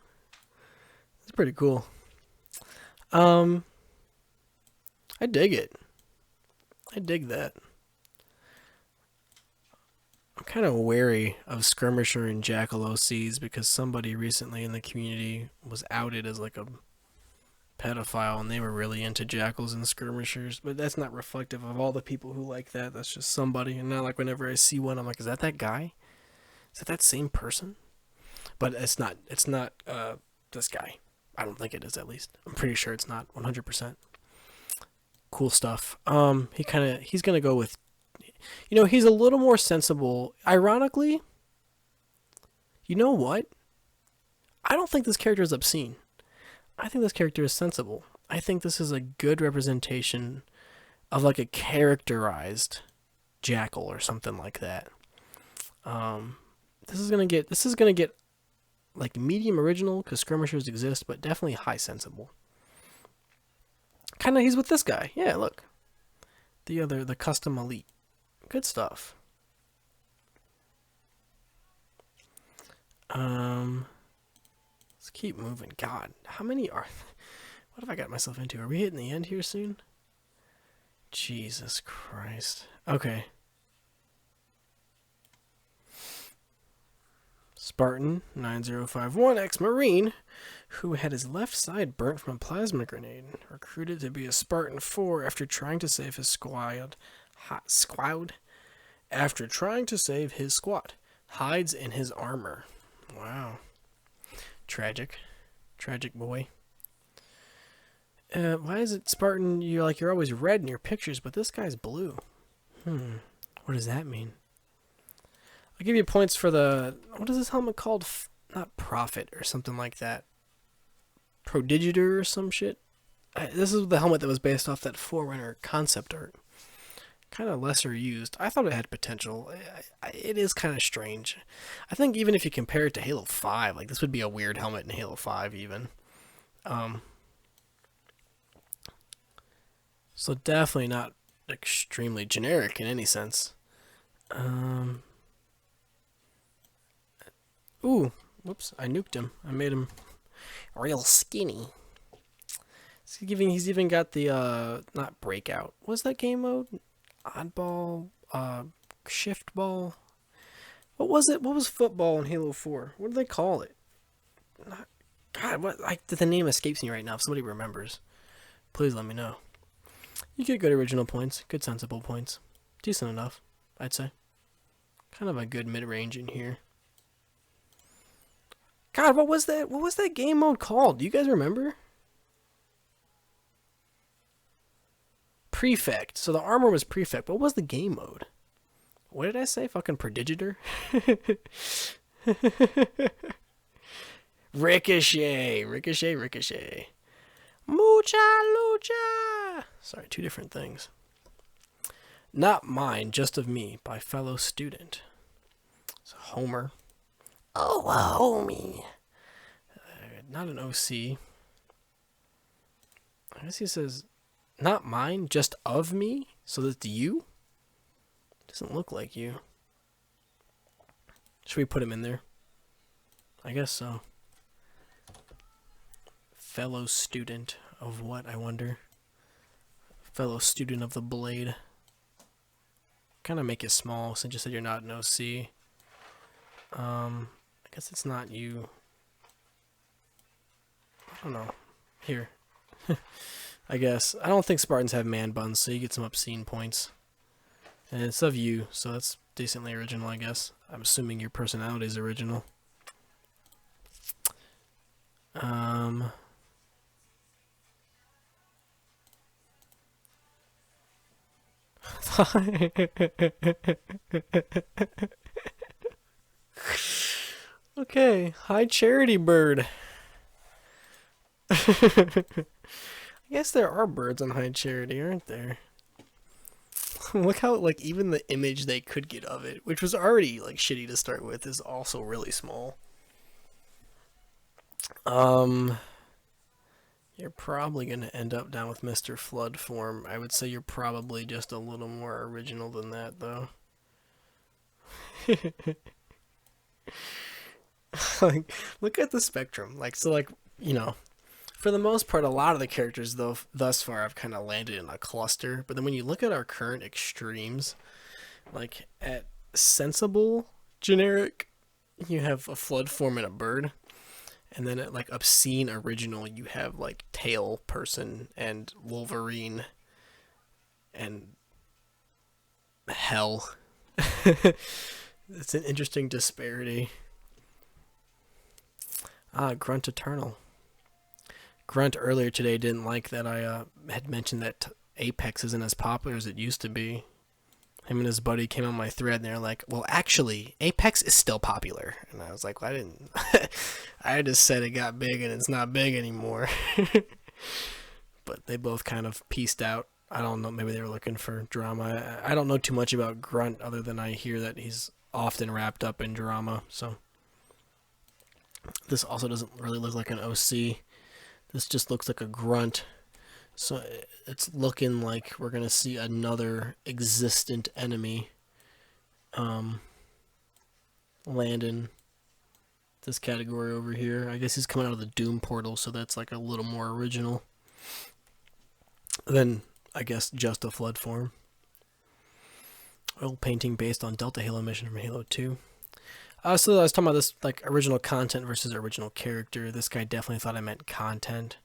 It's pretty cool. I dig it. I dig that. I'm kind of wary of Skirmisher and Jackal OCs because somebody recently in the community was outed as like a pedophile and they were really into Jackals and Skirmishers, but that's not reflective of all the people who like that. That's just somebody, and now like whenever I see one I'm like, is that guy? Is that same person? But it's not this guy. I don't think it is, at least. I'm pretty sure it's not 100%. Cool stuff. He's gonna go with, he's a little more sensible. Ironically, you know what? I don't think this character is obscene. I think this character is sensible. I think this is a good representation of like a characterized jackal or something like that. This is gonna get like medium original because skirmishers exist, but definitely high sensible. Kind of, he's with this guy. Yeah, look, the custom elite. Good stuff. Let's keep moving. God, how many are... What have I got myself into? Are we hitting the end here soon? Jesus Christ. Okay. Spartan 9051, ex-Marine, who had his left side burnt from a plasma grenade, recruited to be a Spartan 4 after trying to save his squad. After trying to save his squad, hides in his armor. Wow. Tragic boy. Why is it Spartan? You're always red in your pictures, but this guy's blue. What does that mean? I'll give you points for what is this helmet called? Not Prophet or something like that. Prodigitor or some shit. This is the helmet that was based off that Forerunner concept art. Kind of lesser used. I thought it had potential. It is kind of strange. I think even if you compare it to Halo 5, like this would be a weird helmet in Halo 5 even. So definitely not extremely generic in any sense. Ooh, whoops, I nuked him. I made him real skinny. He's even got the, not breakout. What's that game mode? Oddball, shift ball. What was it? What was football in Halo 4? What do they call it? God, the name escapes me right now. If somebody remembers, please let me know. You get good original points, good sensible points. Decent enough, I'd say. Kind of a good mid-range in here. God, what was that? What was that game mode called? Do you guys remember? Prefect. So the armor was Prefect. What was the game mode? What did I say? Fucking Prodigitor? Ricochet. Mucha lucha. Sorry, two different things. Not Mine, Just of Me by fellow student. So Homer. Oh, a homie. Not an OC. I guess he says, not mine, just of me? So that's you? Doesn't look like you. Should we put him in there? I guess so. Fellow student of what, I wonder? Fellow student of the blade. Kind of make it small since you said you're not an OC. I guess it's not you. I don't know. Here. I guess. I don't think Spartans have man buns, so you get some obscene points. And it's of you, so that's decently original, I guess. I'm assuming your personality is original. Okay, hi Charity Bird. I guess there are birds on High Charity, aren't there? Look how, like, even the image they could get of it, which was already, like, shitty to start with, is also really small. You're probably going to end up down with Mr. Flood form. I would say you're probably just a little more original than that, though. Like, look at the spectrum. Like, so, like, you know, for the most part, a lot of the characters, though, thus far, have kind of landed in a cluster. But then when you look at our current extremes, like, at sensible generic, you have a flood form and a bird. And then at, like, obscene original, you have, like, tail person and Wolverine and hell. It's an interesting disparity. Grunt Eternal. Grunt earlier today didn't like that I had mentioned that Apex isn't as popular as it used to be. Him and his buddy came on my thread and they're like, well, actually, Apex is still popular. And I was like, well, I didn't. I just said it got big and it's not big anymore. But they both kind of pieced out. I don't know. Maybe they were looking for drama. I don't know too much about Grunt other than I hear that he's often wrapped up in drama. So this also doesn't really look like an OC. This just looks like a Grunt. So it's looking like we're going to see another existent enemy land in this category over here. I guess he's coming out of the Doom portal, so that's like a little more original than, I guess, just a flood form. Oil painting based on Delta Halo mission from Halo 2. So I was talking about this, like, original content versus original character. This guy definitely thought I meant content.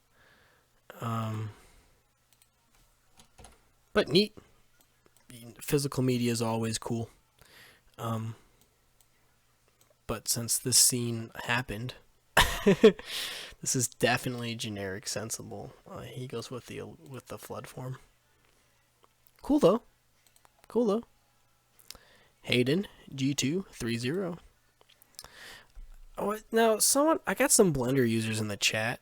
But neat. Physical media is always cool. But since this scene happened, this is definitely generic sensible. He goes with the flood form. Cool though. Cool though. Hayden G230. Oh, now I got some Blender users in the chat.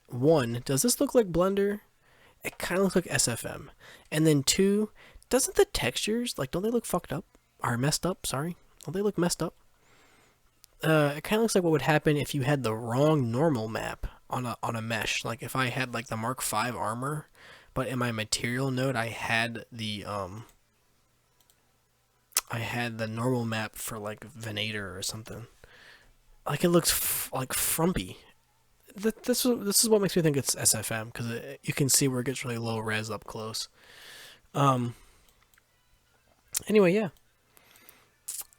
One, does this look like Blender? It kind of looks like SFM. And then two, doesn't the textures, like, don't they look fucked up? Or messed up, sorry. Don't they look messed up? It kind of looks like what would happen if you had the wrong normal map on a mesh. Like, if I had, like, the Mark V armor, but in my material node I had the normal map for, like, Venator or something. Like, it looks like frumpy. This is what makes me think it's SFM, because you can see where it gets really low res up close. Anyway, yeah.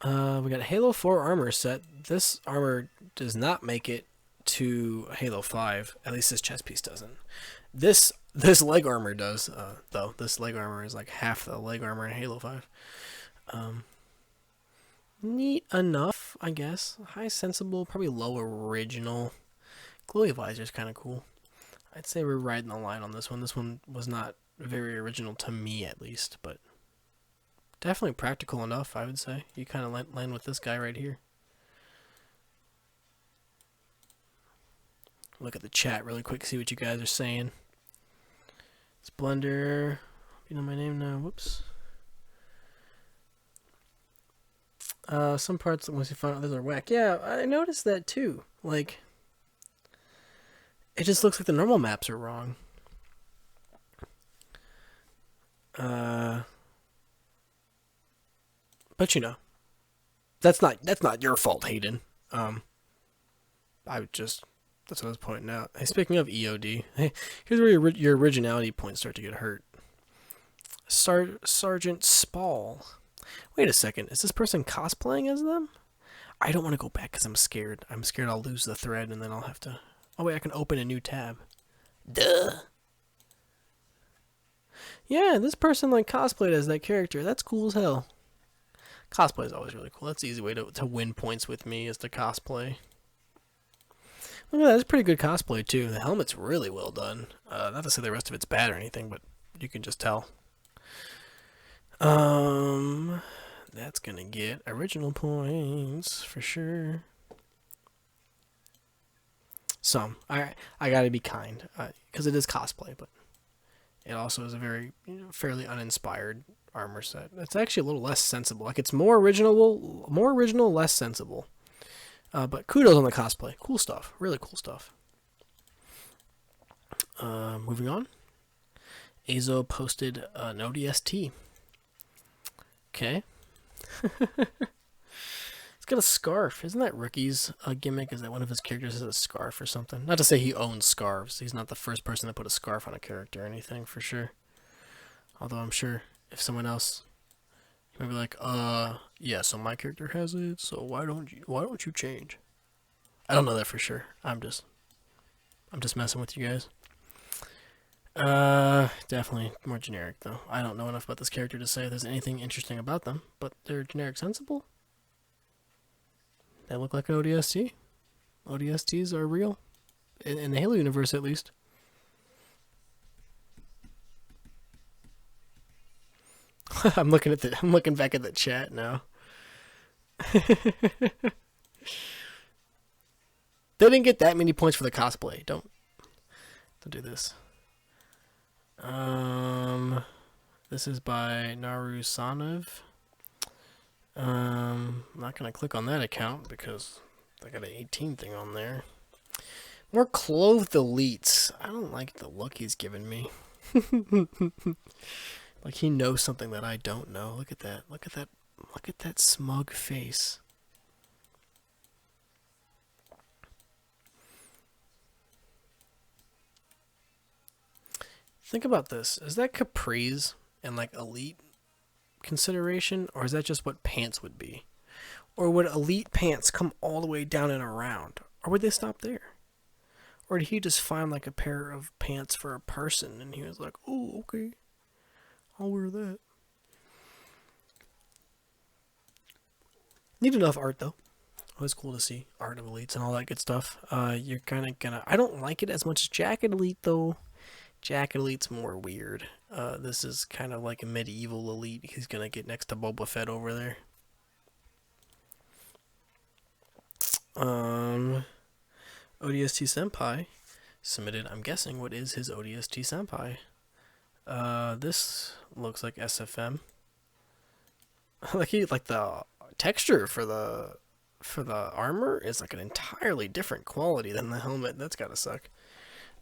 We got a Halo 4 armor set. This armor does not make it to Halo 5. At least this chest piece doesn't. This leg armor does, though. This leg armor is like half the leg armor in Halo 5. Neat enough, I guess. High sensible, probably low original. Glowy visor is kind of cool. I'd say we're riding the line on this one. This one was not very original to me, at least, but definitely practical enough, I would say. You kind of land with this guy right here. Look at the chat really quick, see what you guys are saying. It's Blender. You know my name now. Whoops. Some parts, once you find out those are whack. Yeah, I noticed that too. Like, it just looks like the normal maps are wrong. But you know, that's not your fault, Hayden. That's what I was pointing out. Hey, speaking of EOD, hey, here's where your originality points start to get hurt. Sergeant Spall. Wait a second, is this person cosplaying as them? I don't want to go back because I'm scared. I'm scared I'll lose the thread and then I'll have to... Oh wait, I can open a new tab. Duh! Yeah, this person like cosplayed as that character. That's cool as hell. Cosplay is always really cool. That's an easy way to win points with me is to cosplay. Look at that, that's pretty good cosplay too. The helmet's really well done. Not to say the rest of it's bad or anything, but you can just tell. That's gonna get original points for sure. Some. I gotta be kind, because it is cosplay, but it also is a very fairly uninspired armor set. It's actually a little less sensible. Like it's more original, less sensible. But kudos on the cosplay. Cool stuff. Really cool stuff. Moving on. Azo posted an ODST. Okay. He's got a scarf. Isn't that Rookie's gimmick? Is that one of his characters has a scarf or something? Not to say he owns scarves. He's not the first person to put a scarf on a character or anything, for sure. Although I'm sure if someone else... Maybe like, yeah, so my character has it, so why don't you change? I don't know that for sure. I'm just messing with you guys. Definitely more generic though. I don't know enough about this character to say if there's anything interesting about them, but they're generic sensible. They look like an ODST. ODSTs are real. In the Halo universe at least. I'm looking back at the chat now. They didn't get that many points for the cosplay. Don't do this. This is by Naru Sanav. I'm not gonna click on that account because I got an 18 thing on there. More clothed elites. I don't like the look he's giving me. Like he knows something that I don't know. Look at that. Look at that. Look at that smug face. Think about this. Is that capris and like elite consideration, or is that just what pants would be? Or would elite pants come all the way down and around? Or would they stop there? Or did he just find like a pair of pants for a person and he was like, oh, okay, I'll wear that. Neat enough art though. Always cool to see art of elites and all that good stuff. You're kind of gonna... I don't like it as much as Jacket Elite though. Jacket Elite's more weird. This is kind of like a medieval elite. He's gonna get next to Boba Fett over there. ODST Senpai submitted, I'm guessing, what is his ODST Senpai. This looks like SFM. like the texture for the armor is like an entirely different quality than the helmet. That's gotta suck.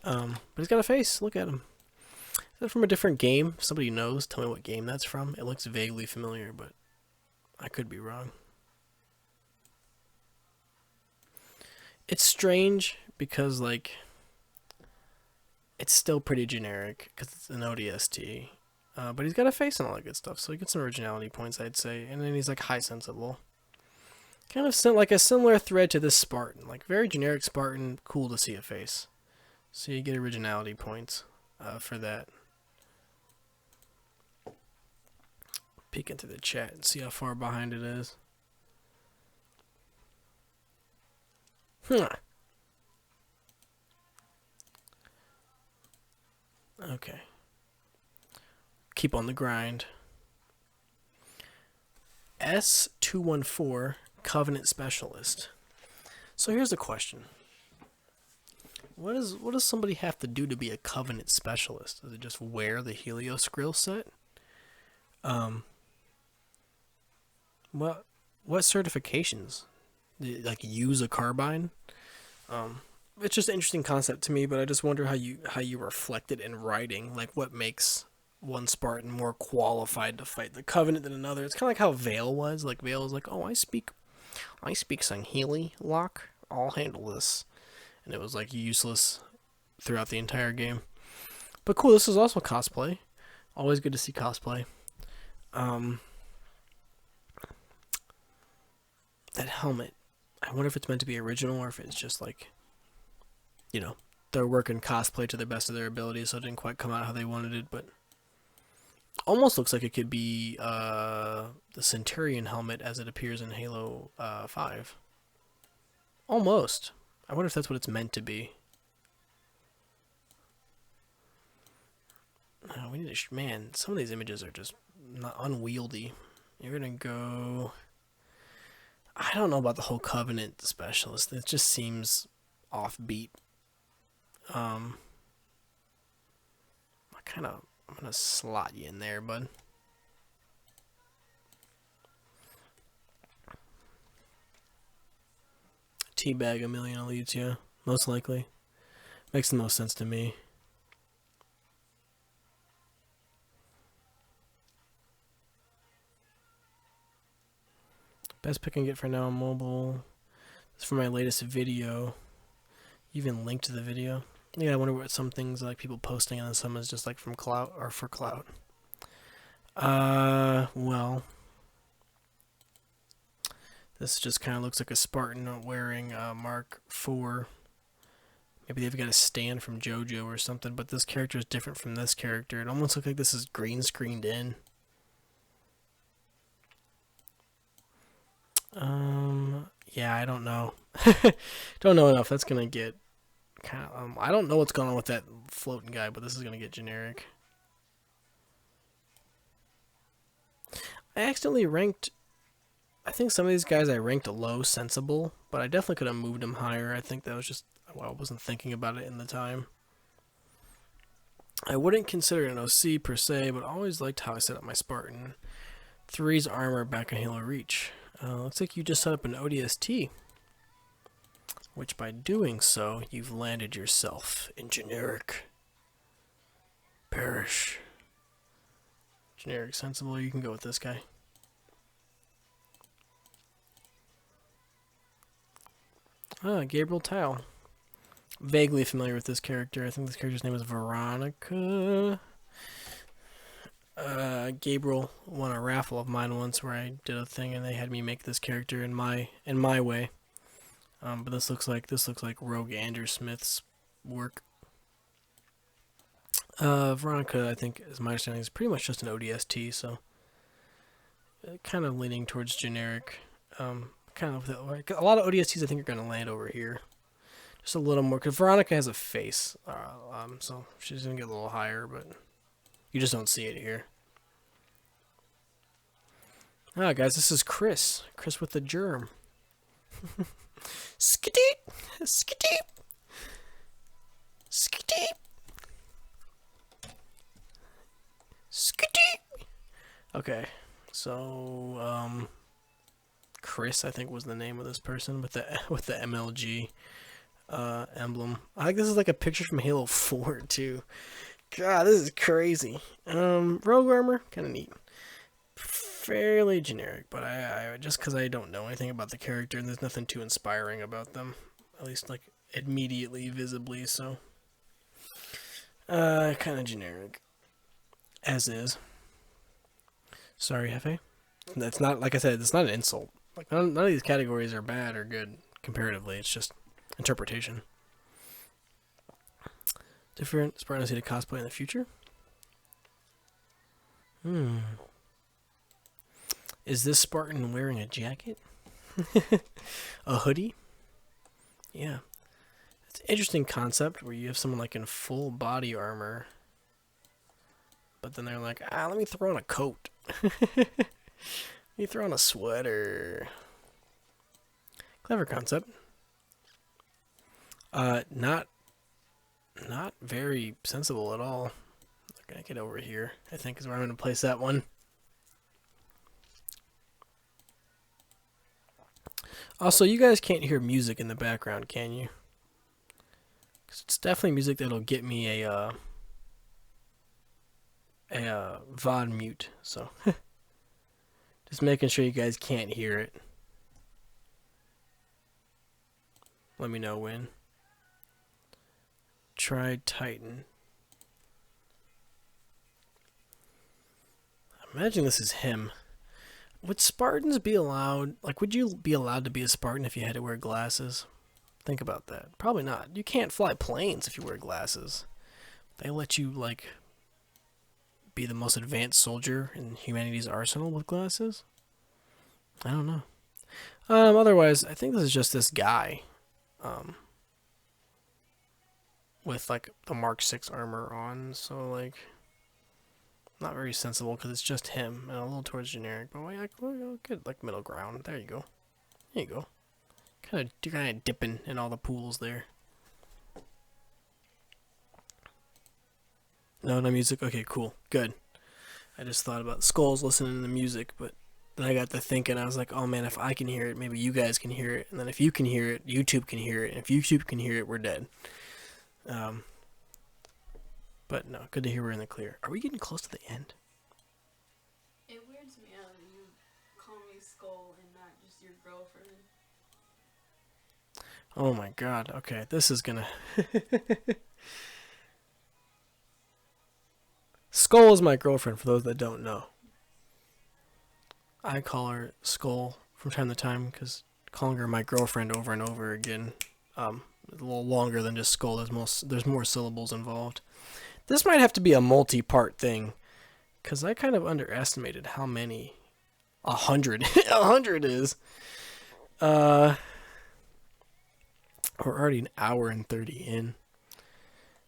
But he's got a face. Look at him. Is that from a different game? If somebody knows, tell me what game that's from. It looks vaguely familiar, but I could be wrong. It's strange because, like, it's still pretty generic because it's an ODST. But he's got a face and all that good stuff, so he gets some originality points, I'd say. And then he's, like, high sensible. Kind of like a similar thread to this Spartan. Like, very generic Spartan, cool to see a face. So you get originality points for that. Peek into the chat and see how far behind it is. Okay. Keep on the grind. S214 Covenant Specialist. So here's the question. What does somebody have to do to be a Covenant Specialist? Does it just wear the Helios Grill set? What certifications? Like use a carbine? It's just an interesting concept to me, but I just wonder how you reflect it in writing. Like what makes one Spartan more qualified to fight the Covenant than another? It's kind of like how Vale was. Like Vale was like, oh, I speak Sangheili lock. I'll handle this. and it was like useless throughout the entire game. But cool, this is also cosplay. Always good to see cosplay. That helmet, I wonder if it's meant to be original or if it's just like, you know, they're working cosplay to the best of their ability, so it didn't quite come out how they wanted it, but almost looks like it could be the Centurion helmet as it appears in Halo 5. Almost. I wonder if that's what it's meant to be. We need to... Man, some of these images are just not unwieldy. You're gonna go... I don't know about the whole Covenant specialist. It just seems offbeat. I'm gonna slot you in there, bud. Teabag a million elites, yeah. Most likely. Makes the most sense to me. Best pick I can get for now on mobile. This is for my latest video. You even linked to the video. Yeah, I wonder what some things like people posting and then some is just like from clout or for clout. Well, this just kind of looks like a Spartan wearing Mark IV. Maybe they've got a stand from JoJo or something, but this character is different from this character. It almost looks like this is green screened in. Yeah, I don't know. Don't know enough. That's gonna get kind of, I don't know what's going on with that floating guy, but this is gonna get generic. I accidentally ranked, I think some of these guys I ranked low sensible, but I definitely could have moved them higher. I think that was just, well, I wasn't thinking about it in the time. I wouldn't consider it an OC per se, but I always liked how I set up my Spartan 3's armor back in Halo Reach. Looks like you just set up an ODST, which by doing so, you've landed yourself in generic. Perish. Generic sensible, you can go with this guy. Gabriel Tau. Vaguely familiar with this character. I think this character's name is Veronica. Gabriel won a raffle of mine once where I did a thing and they had me make this character in my way. But this looks like Rogue Andersmith's work. Veronica, I think, is my understanding, is pretty much just an ODST, so kind of leaning towards generic. Kind of like a lot of ODSTs I think are going to land over here. Just a little more, because Veronica has a face, so she's going to get a little higher, but you just don't see it here. Ah, guys, this is Chris. Chris with the germ. Skitty! Skitty! Skitty! Skitty! Okay, so, Chris, I think, was the name of this person with the MLG emblem. I think this is like a picture from Halo 4 too. God, this is crazy. Rogue armor, kind of neat. Fairly generic, but I just because I don't know anything about the character and there's nothing too inspiring about them, at least like immediately, visibly. So, kind of generic, as is. Sorry, Hefe. That's not, like I said, it's not an insult. Like none of these categories are bad or good comparatively. It's just interpretation. Different Spartan to cosplay in the future. Is this Spartan wearing a jacket? A hoodie? Yeah. It's an interesting concept where you have someone like in full body armor, but then they're like, let me throw on a coat. Let me throw on a sweater. Clever concept. Not very sensible at all. I'm gonna get over here, I think, is where I'm gonna place that one. Also, you guys can't hear music in the background, can you? 'Cause it's definitely music that'll get me a VOD mute, so just making sure you guys can't hear it. Let me know when. tried Titan. Imagine this is him. Would Spartans be allowed, like, would you be allowed to be a Spartan if you had to wear glasses? Think about that. Probably not. You can't fly planes if you wear glasses. They let you, like, be the most advanced soldier in humanity's arsenal with glasses? I don't know. Otherwise, I think this is just this guy. With, like, the Mark 6 armor on, so, like, not very sensible because it's just him and a little towards generic, but like good, like middle ground. There you go. There you go. Kind of dipping in all the pools there. No music. Okay, cool, good. I just thought about skulls listening to the music, but then I got to thinking. I was like, oh man, if I can hear it, maybe you guys can hear it, and then if you can hear it, YouTube can hear it, and if YouTube can hear it, we're dead. But no, good to hear we're in the clear. Are we getting close to the end? It weirds me out that you call me Skull and not just your girlfriend. Oh my god, okay, this is gonna... Skull is my girlfriend, for those that don't know. I call her Skull from time to time, because calling her my girlfriend over and over again, a little longer than just Skull. There's more syllables involved. This might have to be a multi-part thing, because I kind of underestimated how many 100 100 is. We're already an hour and 30 in.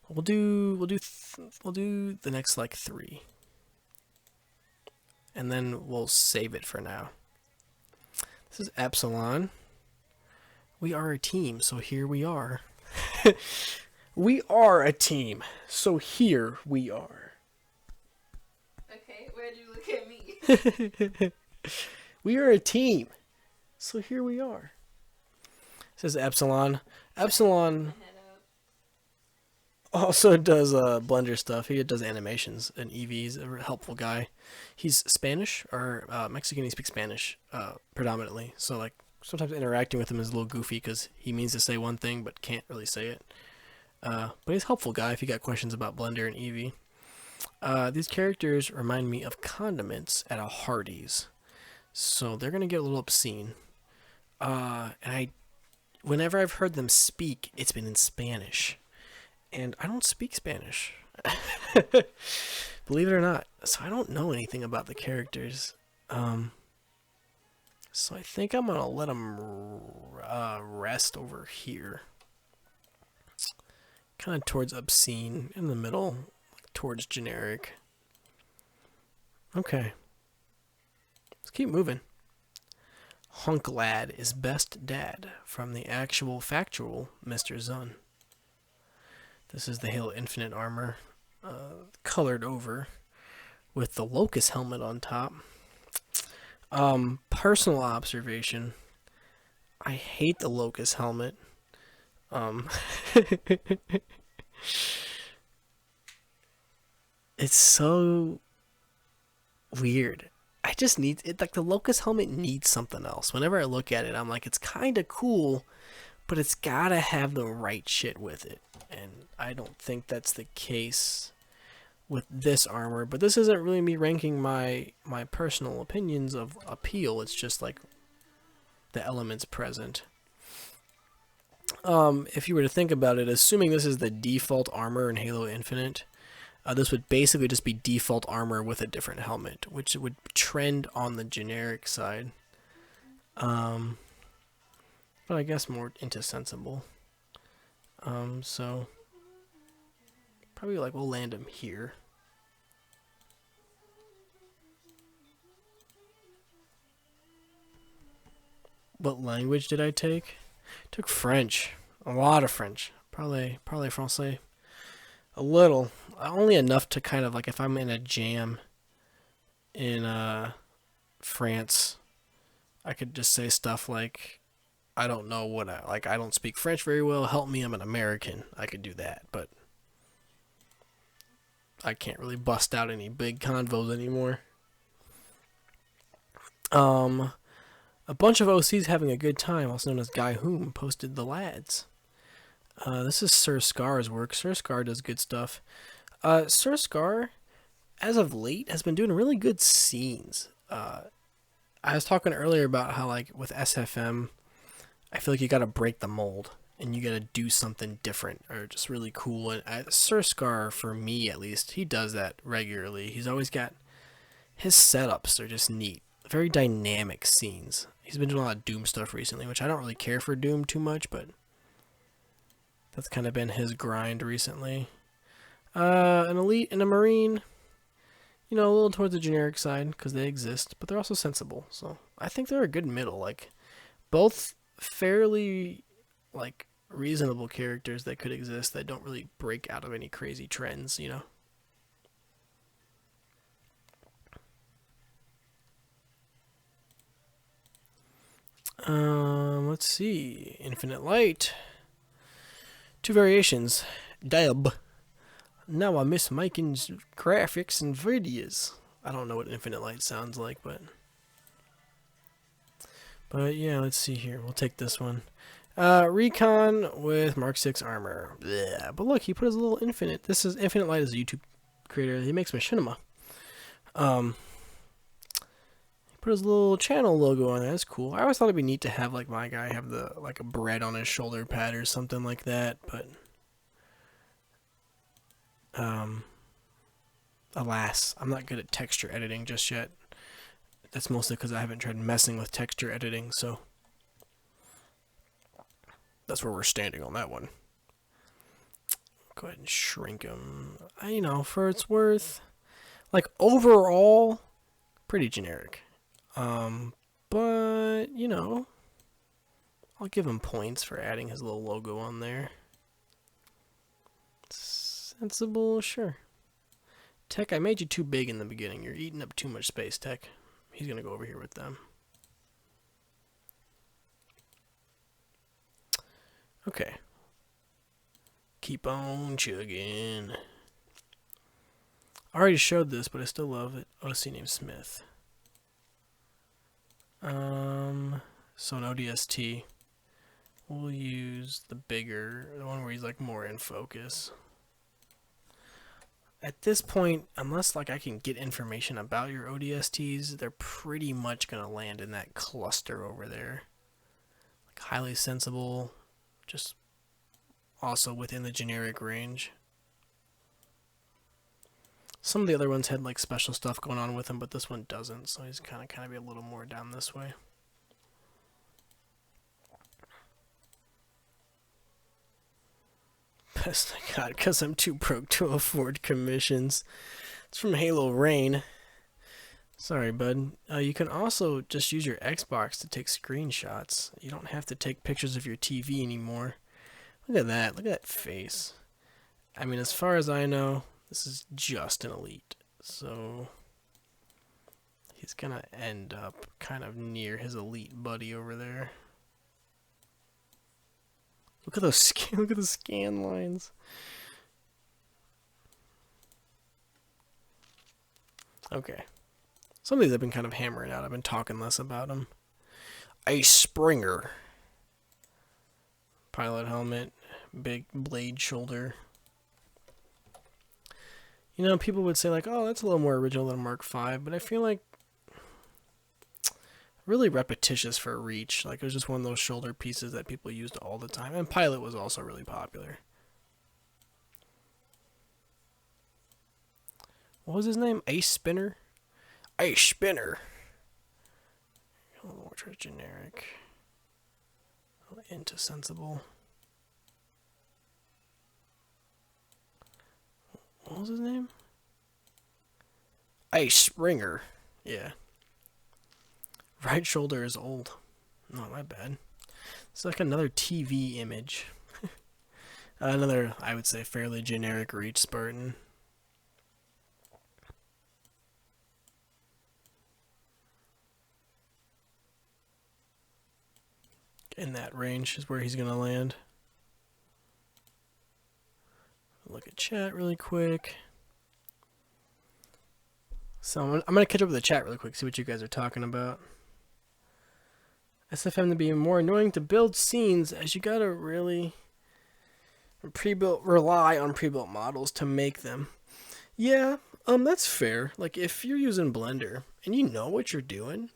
We'll do the next like 3. And then we'll save it for now. This is Epsilon. We are a team, so here we are. We are a team, so here we are. Okay, where'd you look at me? We are a team, so here we are. This is Epsilon. Epsilon also does Blender stuff. He does animations and EV's a helpful guy. He's Spanish or Mexican. He speaks Spanish predominantly. So like sometimes interacting with him is a little goofy because he means to say one thing but can't really say it. But he's a helpful guy if you got questions about Blender and Eevee. These characters remind me of condiments at a Hardee's. So they're going to get a little obscene. Whenever I've heard them speak, it's been in Spanish. And I don't speak Spanish. Believe it or not. So I don't know anything about the characters. So I think I'm going to let them rest over here. Kind of towards obscene, in the middle, towards generic. Okay. Let's keep moving. Hunk Lad is best dad from the actual factual Mr. Zun. This is the Halo Infinite armor, colored over with the Locust helmet on top. Personal observation. I hate the Locust helmet. It's so weird. I just need it. Like the Locust helmet needs something else. Whenever I look at it, I'm like, it's kind of cool, but it's gotta have the right shit with it. And I don't think that's the case with this armor. But this isn't really me ranking my personal opinions of appeal. It's just like the elements present. If you were to think about it, assuming this is the default armor in Halo Infinite, this would basically just be default armor with a different helmet, which would trend on the generic side. But I guess more into sensible. So probably like we'll land him here. What language did I take? Took French. A lot of French. Probably Francais. A little. Only enough to kind of like if I'm in a jam in France, I could just say stuff like, I don't know what I don't speak French very well. Help me, I'm an American. I could do that, but I can't really bust out any big convos anymore. A bunch of OCs having a good time, also known as Guy Whom, posted the lads. This is Sir Scar's work. Sir Scar does good stuff. Sir Scar, as of late, has been doing really good scenes. I was talking earlier about how, like, with SFM, I feel like you gotta break the mold and you gotta do something different or just really cool. And Sir Scar, for me at least, he does that regularly. He's always got his setups are just neat, very dynamic scenes. He's been doing a lot of Doom stuff recently, which I don't really care for Doom too much, but that's kind of been his grind recently. An elite and a marine, you know, a little towards the generic side because they exist, but they're also sensible. So I think they're a good middle. Like, both fairly, like, reasonable characters that could exist that don't really break out of any crazy trends, you know? Let's see. Infinite Light. Two variations. Dub. Now I miss making graphics and videos. I don't know what Infinite Light sounds like, but yeah, let's see here. We'll take this one. Recon with Mark 6 armor. Blech. But look, he put his little Infinite. This is Infinite Light is a YouTube creator. He makes machinima. He put his little channel logo on there. That's cool. I always thought it'd be neat to have like my guy have the like a bread on his shoulder pad or something like that, but alas, I'm not good at texture editing just yet. That's mostly because I haven't tried messing with texture editing, so that's where we're standing on that one. Go ahead and shrink him. You know, for its worth, like overall, pretty generic. But you know, I'll give him points for adding his little logo on there. Sensible, sure. Tech, I made you too big in the beginning. You're eating up too much space, Tech. He's gonna go over here with them. Okay. Keep on chugging. I already showed this, but I still love it. OC named Smith. So an ODST. We'll use the bigger, the one where he's like more in focus. At this point, unless like I can get information about your ODSTs, they're pretty much gonna land in that cluster over there. Like highly sensible, just also within the generic range. Some of the other ones had like special stuff going on with him, but this one doesn't, so he's kind of be a little more down this way. Best I got because I'm too broke to afford commissions. It's from Halo Rain. Sorry, bud. You can also just use your Xbox to take screenshots. You don't have to take pictures of your TV anymore. Look at that. Look at that face. I mean, as far as I know, this is just an elite. So he's gonna end up kind of near his elite buddy over there. Look at those look at the scan lines. Okay. Some of these I've been kind of hammering out. I've been talking less about them. A Springer. Pilot helmet. Big blade shoulder. You know, people would say like, oh, that's a little more original than Mark V, but I feel like really repetitious for Reach. Like, it was just one of those shoulder pieces that people used all the time. And Pilot was also really popular. What was his name? Ace Spinner? Ace Spinner. A little more generic. A little into sensible. What was his name? Ace Springer. Yeah. Right shoulder is old. No, my bad. It's like another TV image. Another, I would say, fairly generic Reach Spartan. In that range is where he's going to land. Look at chat really quick. So I'm going to catch up with the chat really quick, see what you guys are talking about. SFM to be more annoying to build scenes as you gotta really rely on pre-built models to make them. Yeah, that's fair. Like if you're using Blender and you know what you're doing,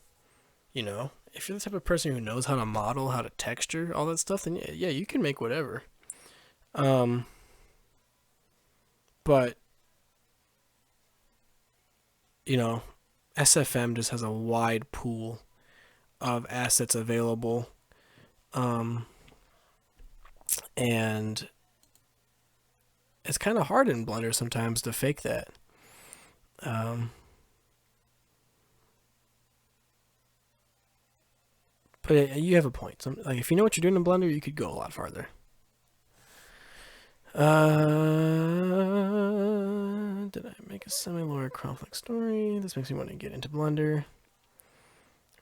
if you're the type of person who knows how to model, how to texture, all that stuff, then yeah, you can make whatever. But SFM just has a wide pool of assets available, and it's kind of hard in Blender sometimes to fake that. But you have a point. Like if you know what you're doing in Blender, you could go a lot farther. Did I make a semi-lore conflict story? This makes me want to get into Blender.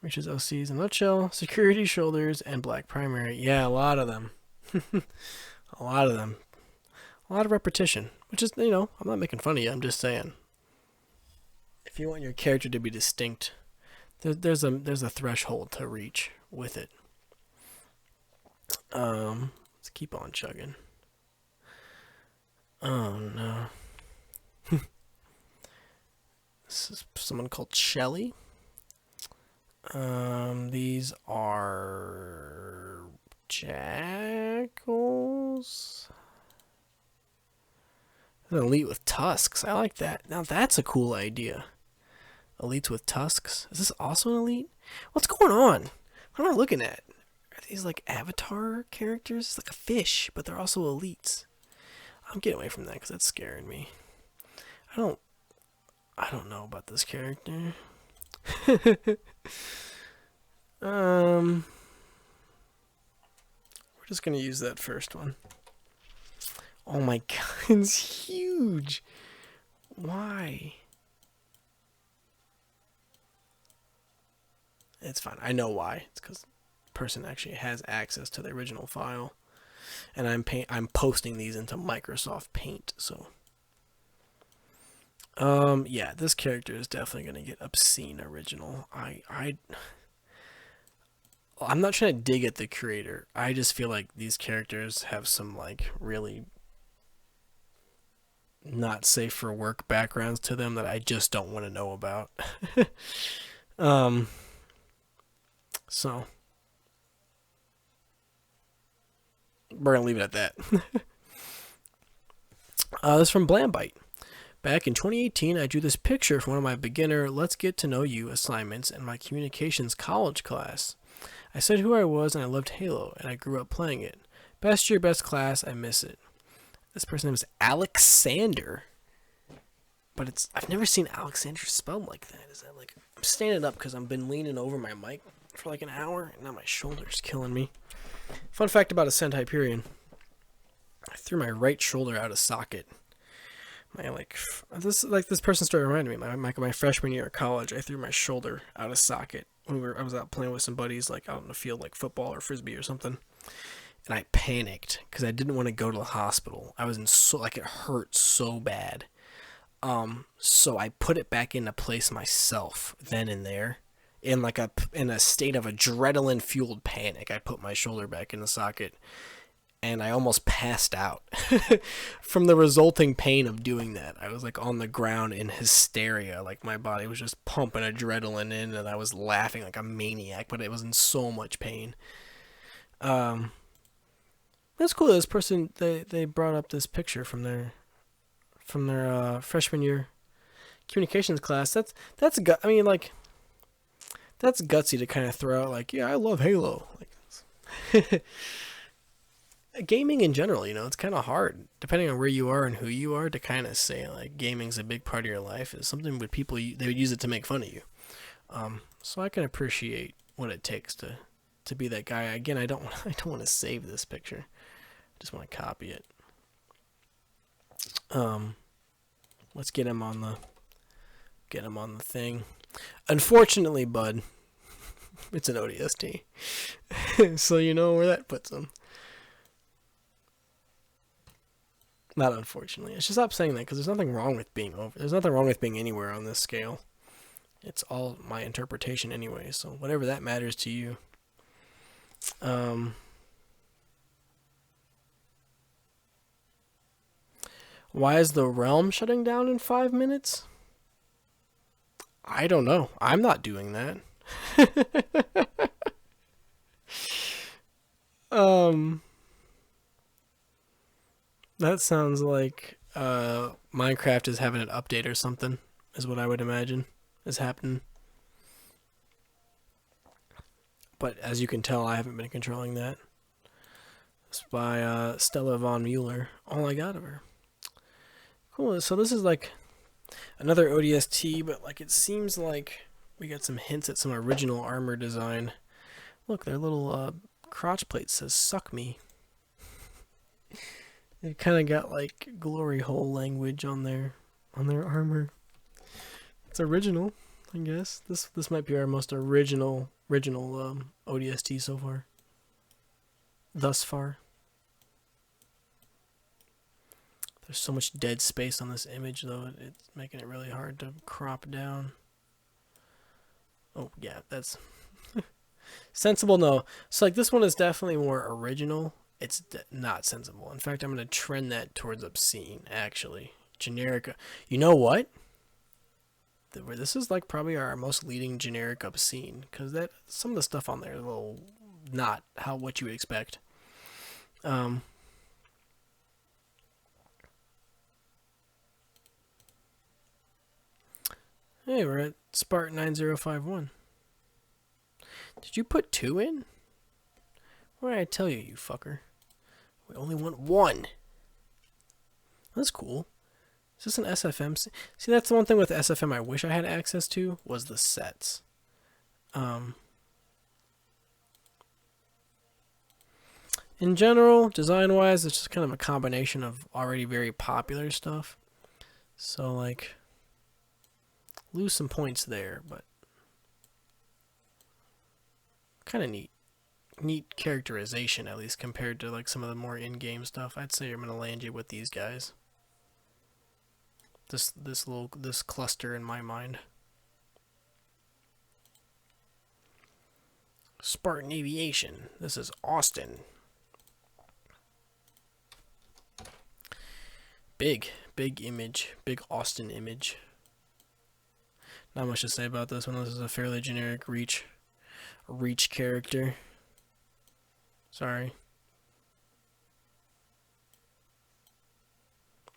Reaches OCs in a nutshell. Security, shoulders, and black primary. Yeah, a lot of them. A lot of them. A lot of repetition. Which is, I'm not making fun of you. I'm just saying. If you want your character to be distinct, there's a threshold to reach with it. Let's keep on chugging. Oh no. This is someone called Shelly. These are jackals. An elite with tusks. I like that. Now that's a cool idea. Elites with tusks. Is this also an elite? What's going on? What am I looking at? Are these like avatar characters? It's like a fish, but they're also elites. I'm getting away from that because that's scaring me. I don't know about this character. We're just gonna use that first one. Oh my god, it's huge. Why? It's fine. I know why. It's because the person actually has access to the original file, and I'm posting these into Microsoft Paint. So, yeah, this character is definitely gonna get obscene original. I'm not trying to dig at the creator. I just feel like these characters have some like really not safe for work backgrounds to them that I just don't want to know about. So we're gonna leave it at that. This is from Blambite. Back in 2018, I drew this picture for one of my beginner Let's Get to Know You assignments in my communications college class. I said who I was and I loved Halo, and I grew up playing it. Best year, best class, I miss it. This person's name is Alexander. But I've never seen Alexander spelled like that. Is that like... I'm standing up because I've been leaning over my mic for like an hour, and now my shoulder's killing me. Fun fact about Ascent Hyperion. I threw my right shoulder out of socket. This person started reminding me. My freshman year of college, I threw my shoulder out of socket. I was out playing with some buddies, like out in the field, like football or frisbee or something. And I panicked because I didn't want to go to the hospital. I was it hurt so bad. So I put it back into place myself then and there. In a state of adrenaline fueled panic, I put my shoulder back in the socket, and I almost passed out from the resulting pain of doing that. I was like on the ground in hysteria, like my body was just pumping adrenaline in, and I was laughing like a maniac, but it was in so much pain. That's cool. This person they brought up this picture from their freshman year communications class. That's gutsy to kind of throw out, like, yeah, I love Halo. Like, gaming in general, it's kind of hard, depending on where you are and who you are, to kind of say, like, gaming's a big part of your life. Is something with people, they would use it to make fun of you. So I can appreciate what it takes to be that guy. Again, I don't want to save this picture. I just want to copy it. Let's get him on the thing. Unfortunately, bud, it's an ODST. So you know where that puts him. Not unfortunately. I should stop saying that because there's nothing wrong with being over. There's nothing wrong with being anywhere on this scale. It's all my interpretation anyway, so whatever that matters to you. Why is the realm shutting down in 5 minutes? I don't know. I'm not doing that. um, that sounds like Minecraft is having an update or something, is what I would imagine is happening. But as you can tell, I haven't been controlling that. It's by Stella Von Mueller. All I got of her. Cool. So this is like another ODST, but like it seems like we got some hints at some original armor design. Look, their little crotch plate says "suck me." They kind of got like glory hole language on their armor. It's original, I guess. This might be our most original ODST so far. Thus far. There's so much dead space on this image, though, it's making it really hard to crop down. Oh, yeah, that's sensible. No, so like this one is definitely more original. It's not sensible. In fact, I'm going to trend that towards obscene, actually. Generic. You know what? This is like probably our most leading generic obscene, because that some of the stuff on there is a little not what you would expect. Hey, we're at Spartan 9051. Did you put 2 in? What did I tell you, you fucker? We only want 1. That's cool. Is this an SFM? See, that's the one thing with SFM I wish I had access to, was the sets. In general, design-wise, it's just kind of a combination of already very popular stuff. So, like, lose some points there, but kind of neat. Neat characterization, at least, compared to, like, some of the more in-game stuff. I'd say I'm going to land you with these guys. This cluster in my mind. Spartan Aviation. This is Austin. Big image. Big Austin image. Not much to say about this one. This is a fairly generic Reach character. Sorry.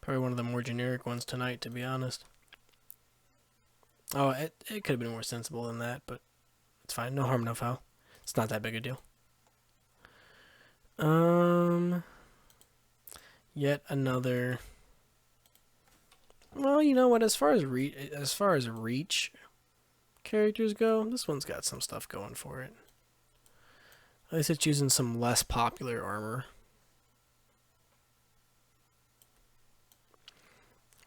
Probably one of the more generic ones tonight, to be honest. Oh, it could have been more sensible than that, but it's fine. No harm, no foul. It's not that big a deal. Yet another. Well, you know what? As far as Reach characters go, this one's got some stuff going for it. At least it's using some less popular armor.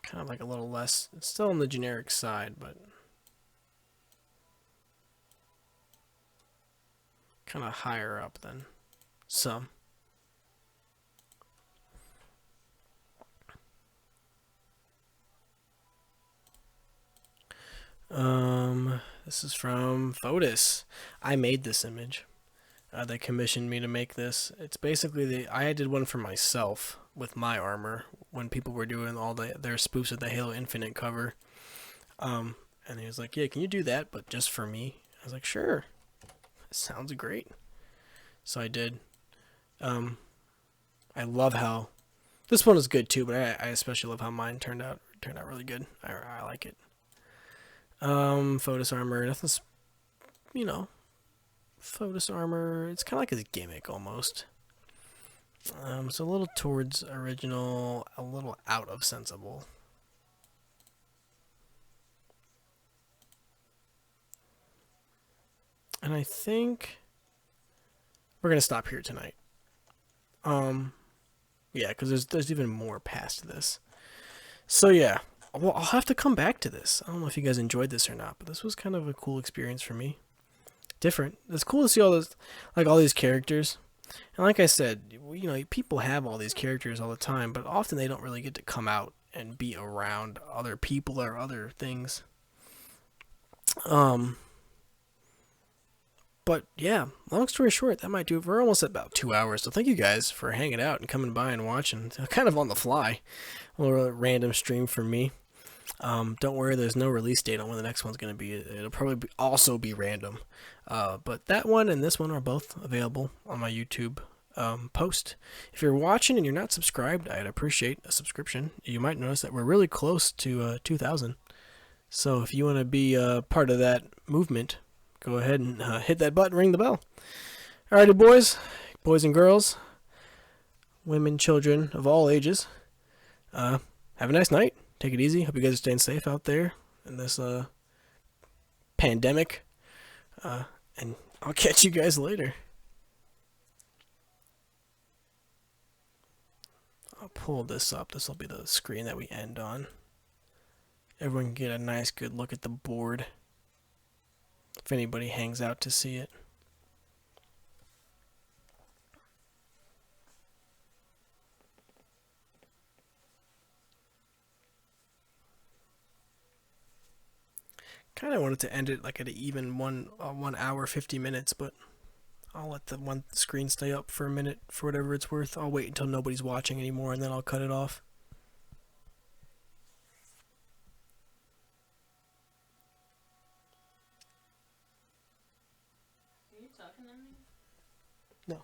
Kind of like a little less. It's still on the generic side, but kind of higher up than some. This is from Fotis. I made this image. They commissioned me to make this. It's basically I did one for myself with my armor when people were doing all their spoofs of the Halo Infinite cover. And he was like, "Yeah, can you do that, but just for me?" I was like, "Sure." Sounds great. So I did. I love how this one is good too, but I especially love how mine turned out really good. I like it. Fotis armor, nothing's, Fotis armor, it's kind of like his gimmick almost. So a little towards original, a little out of sensible. And I think we're gonna stop here tonight. Yeah, because there's even more past this. So yeah, well, I'll have to come back to this. I don't know if you guys enjoyed this or not, but this was kind of a cool experience for me. Different. It's cool to see all these characters. And like I said, people have all these characters all the time, but often they don't really get to come out and be around other people or other things. But yeah, long story short, that might do it. We're almost at about 2 hours. So thank you guys for hanging out and coming by and watching. Kind of on the fly, a little random stream from me. Don't worry, there's no release date on when the next one's going to be. It'll probably also be random. But that one and this one are both available on my YouTube post. If you're watching and you're not subscribed, I'd appreciate a subscription. You might notice that we're really close to 2,000. So if you want to be part of that movement, go ahead and hit that button, ring the bell. Alrighty, boys and girls, women, children of all ages, have a nice night. Take it easy. Hope you guys are staying safe out there in this pandemic. And I'll catch you guys later. I'll pull this up. This will be the screen that we end on. Everyone can get a nice good look at the board if anybody hangs out to see it. Kind of wanted to end it like at an even 1 hour 50 minutes, but I'll let the one screen stay up for a minute for whatever it's worth. I'll wait until nobody's watching anymore and then I'll cut it off. Are you talking to me? No.